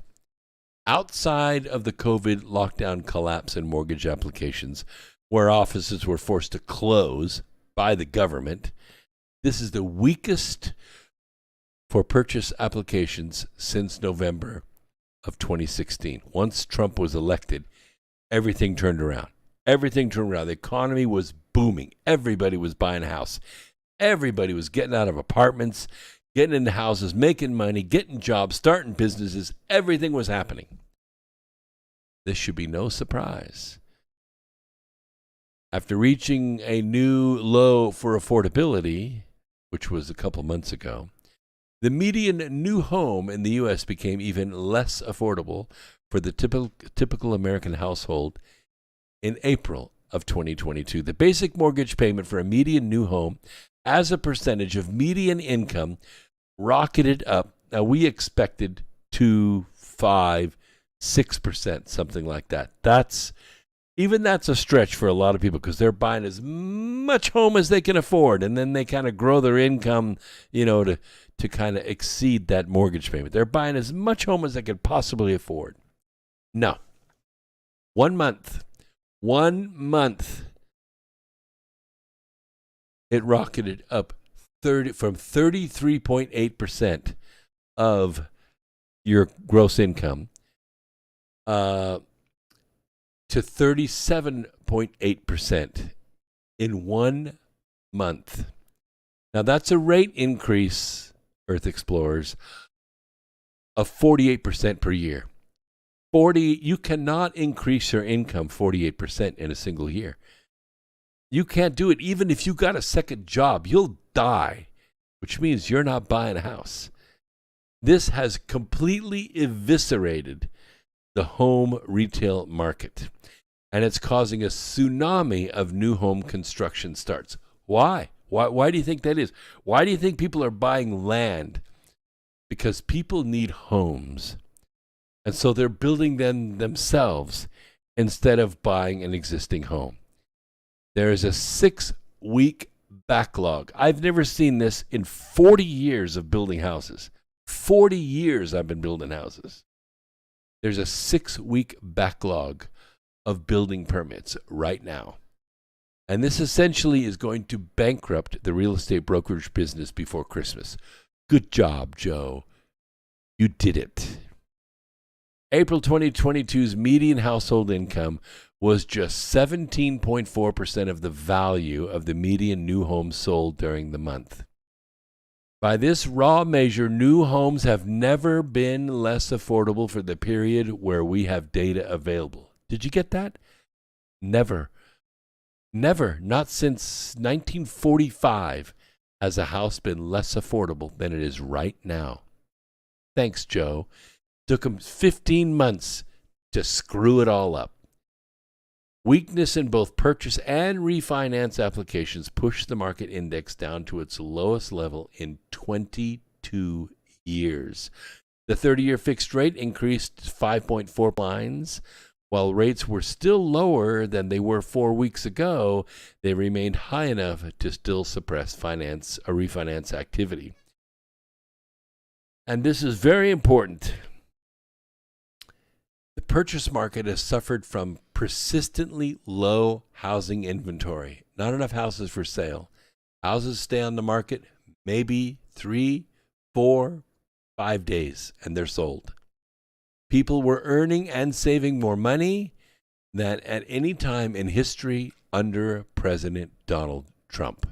Outside of the COVID lockdown collapse in mortgage applications, where offices were forced to close by the government, this is the weakest for purchase applications since November of 2016. Once Trump was elected, everything turned around. The economy was booming. Everybody was buying a house. Everybody was getting out of apartments, getting into houses, making money, getting jobs, starting businesses. Everything was happening. This should be no surprise. After reaching a new low for affordability, which was a couple months ago, the median new home in the U.S. became even less affordable for the typical American household in April of 2022. The basic mortgage payment for a median new home as a percentage of median income rocketed up. Now, we expected 2, 5, 6%, something like that. That's a stretch for a lot of people because they're buying as much home as they can afford, and then they kind of grow their income, to kind of exceed that mortgage payment. They're buying as much home as they could possibly afford. No. 1 month, it rocketed up from 33.8% of your gross income to 37.8% in 1 month. Now, that's a rate increase, Earth Explorers, of 48% per year. You cannot increase your income 48% in a single year. You can't do it. Even if you got a second job, you'll die, which means you're not buying a house. This has completely eviscerated the home retail market, and it's causing a tsunami of new home construction starts. Why? Why do you think that is? Why do you think people are buying land? Because people need homes, and so they're building them themselves instead of buying an existing home. There is a 6-week backlog. I've never seen this in 40 years of building houses. 40 years I've been building houses. There's a 6-week backlog of building permits right now. And this essentially is going to bankrupt the real estate brokerage business before Christmas. Good job, Joe. You did it. April 2022's median household income was just 17.4% of the value of the median new homes sold during the month. By this raw measure, new homes have never been less affordable for the period where we have data available. Did you get that? Never. Not since 1945 has a house been less affordable than it is right now. Thanks, Joe. Took them 15 months to screw it all up. Weakness in both purchase and refinance applications pushed the market index down to its lowest level in 22 years. The 30-year fixed rate increased 5.4 lines, While rates were still lower than they were 4 weeks ago, they remained high enough to still suppress refinance activity. And this is very important. The purchase market has suffered from persistently low housing inventory. Not enough houses for sale. Houses stay on the market maybe 3, 4, 5 days, and they're sold. People were earning and saving more money than at any time in history under President Donald Trump.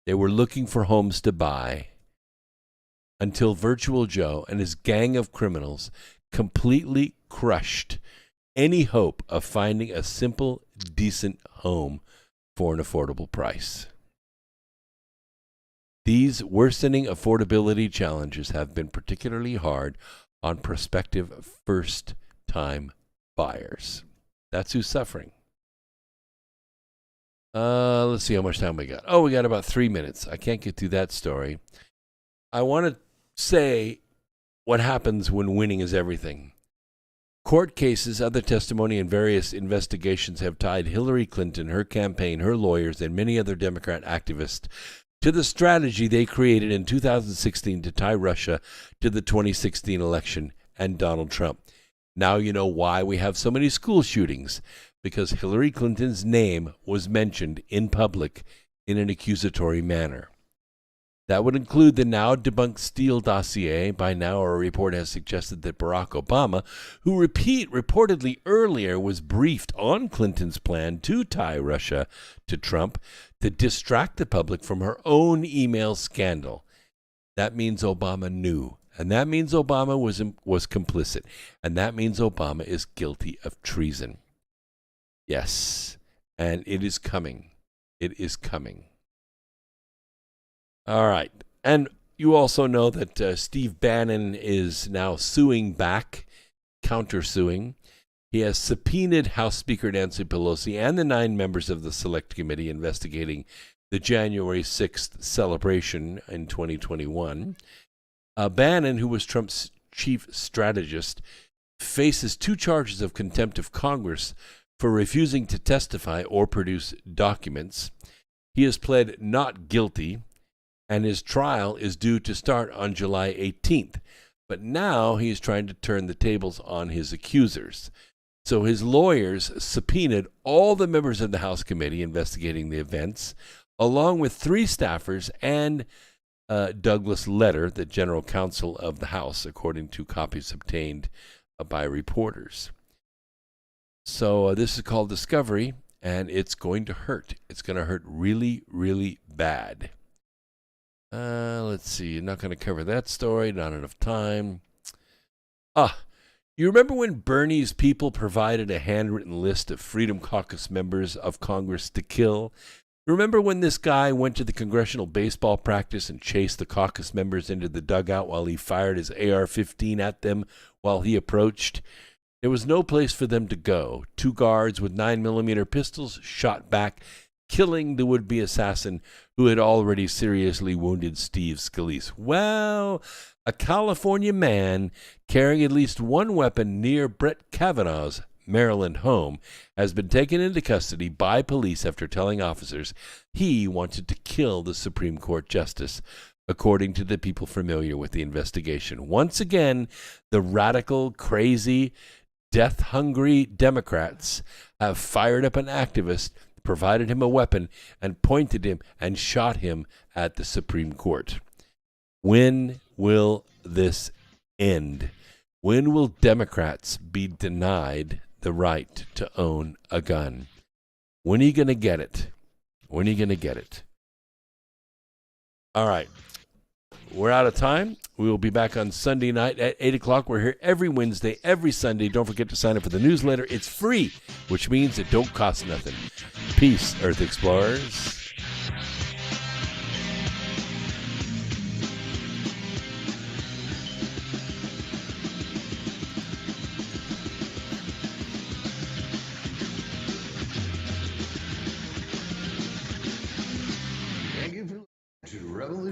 They were looking for homes to buy until Virtual Joe and his gang of criminals completely crushed any hope of finding a simple, decent home for an affordable price. These worsening affordability challenges have been particularly hard on prospective first-time buyers. That's who's suffering. Let's see how much time we got. Oh, we got about 3 minutes. I can't get through that story. I want to say what happens when winning is everything. Court cases, other testimony, and various investigations have tied Hillary Clinton, her campaign, her lawyers, and many other Democrat activists to the strategy they created in 2016 to tie Russia to the 2016 election and Donald Trump. Now you know why we have so many school shootings, because Hillary Clinton's name was mentioned in public in an accusatory manner. That would include the now debunked Steele dossier. By now, a report has suggested that Barack Obama, who reportedly earlier was briefed on Clinton's plan to tie Russia to Trump, to distract the public from her own email scandal. That means Obama knew, and that means Obama was complicit, and that means Obama is guilty of treason. Yes, and it is coming. It is coming. All right. And you also know that Steve Bannon is now suing back, countersuing. He has subpoenaed House Speaker Nancy Pelosi and the 9 members of the Select Committee investigating the January 6th celebration in 2021. Bannon, who was Trump's chief strategist, faces 2 charges of contempt of Congress for refusing to testify or produce documents. He has pled not guilty, and his trial is due to start on July 18th. But now he is trying to turn the tables on his accusers. So his lawyers subpoenaed all the members of the House committee investigating the events, along with 3 staffers and Douglas Letter, the general counsel of the House, according to copies obtained by reporters. So this is called discovery, and it's going to hurt. It's going to hurt really, really bad. Let's see. Not going to cover that story. Not enough time. You remember when Bernie's people provided a handwritten list of Freedom Caucus members of Congress to kill? Remember when this guy went to the congressional baseball practice and chased the caucus members into the dugout while he fired his AR-15 at them while he approached? There was no place for them to go. 2 guards with 9mm pistols shot back, killing the would-be assassin who had already seriously wounded Steve Scalise. Well, a California man carrying at least 1 weapon near Brett Kavanaugh's Maryland home has been taken into custody by police after telling officers he wanted to kill the Supreme Court justice, according to the people familiar with the investigation. Once again, the radical, crazy, death-hungry Democrats have fired up an activist, provided him a weapon, and pointed him and shot him at the Supreme Court. When will this end? When will Democrats be denied the right to own a gun? When are you going to get it? When are you going to get it? All right. We're out of time. We will be back on Sunday night at 8 o'clock. We're here every Wednesday, every Sunday. Don't forget to sign up for the newsletter. It's free, which means it don't cost nothing. Peace, Earth Explorers.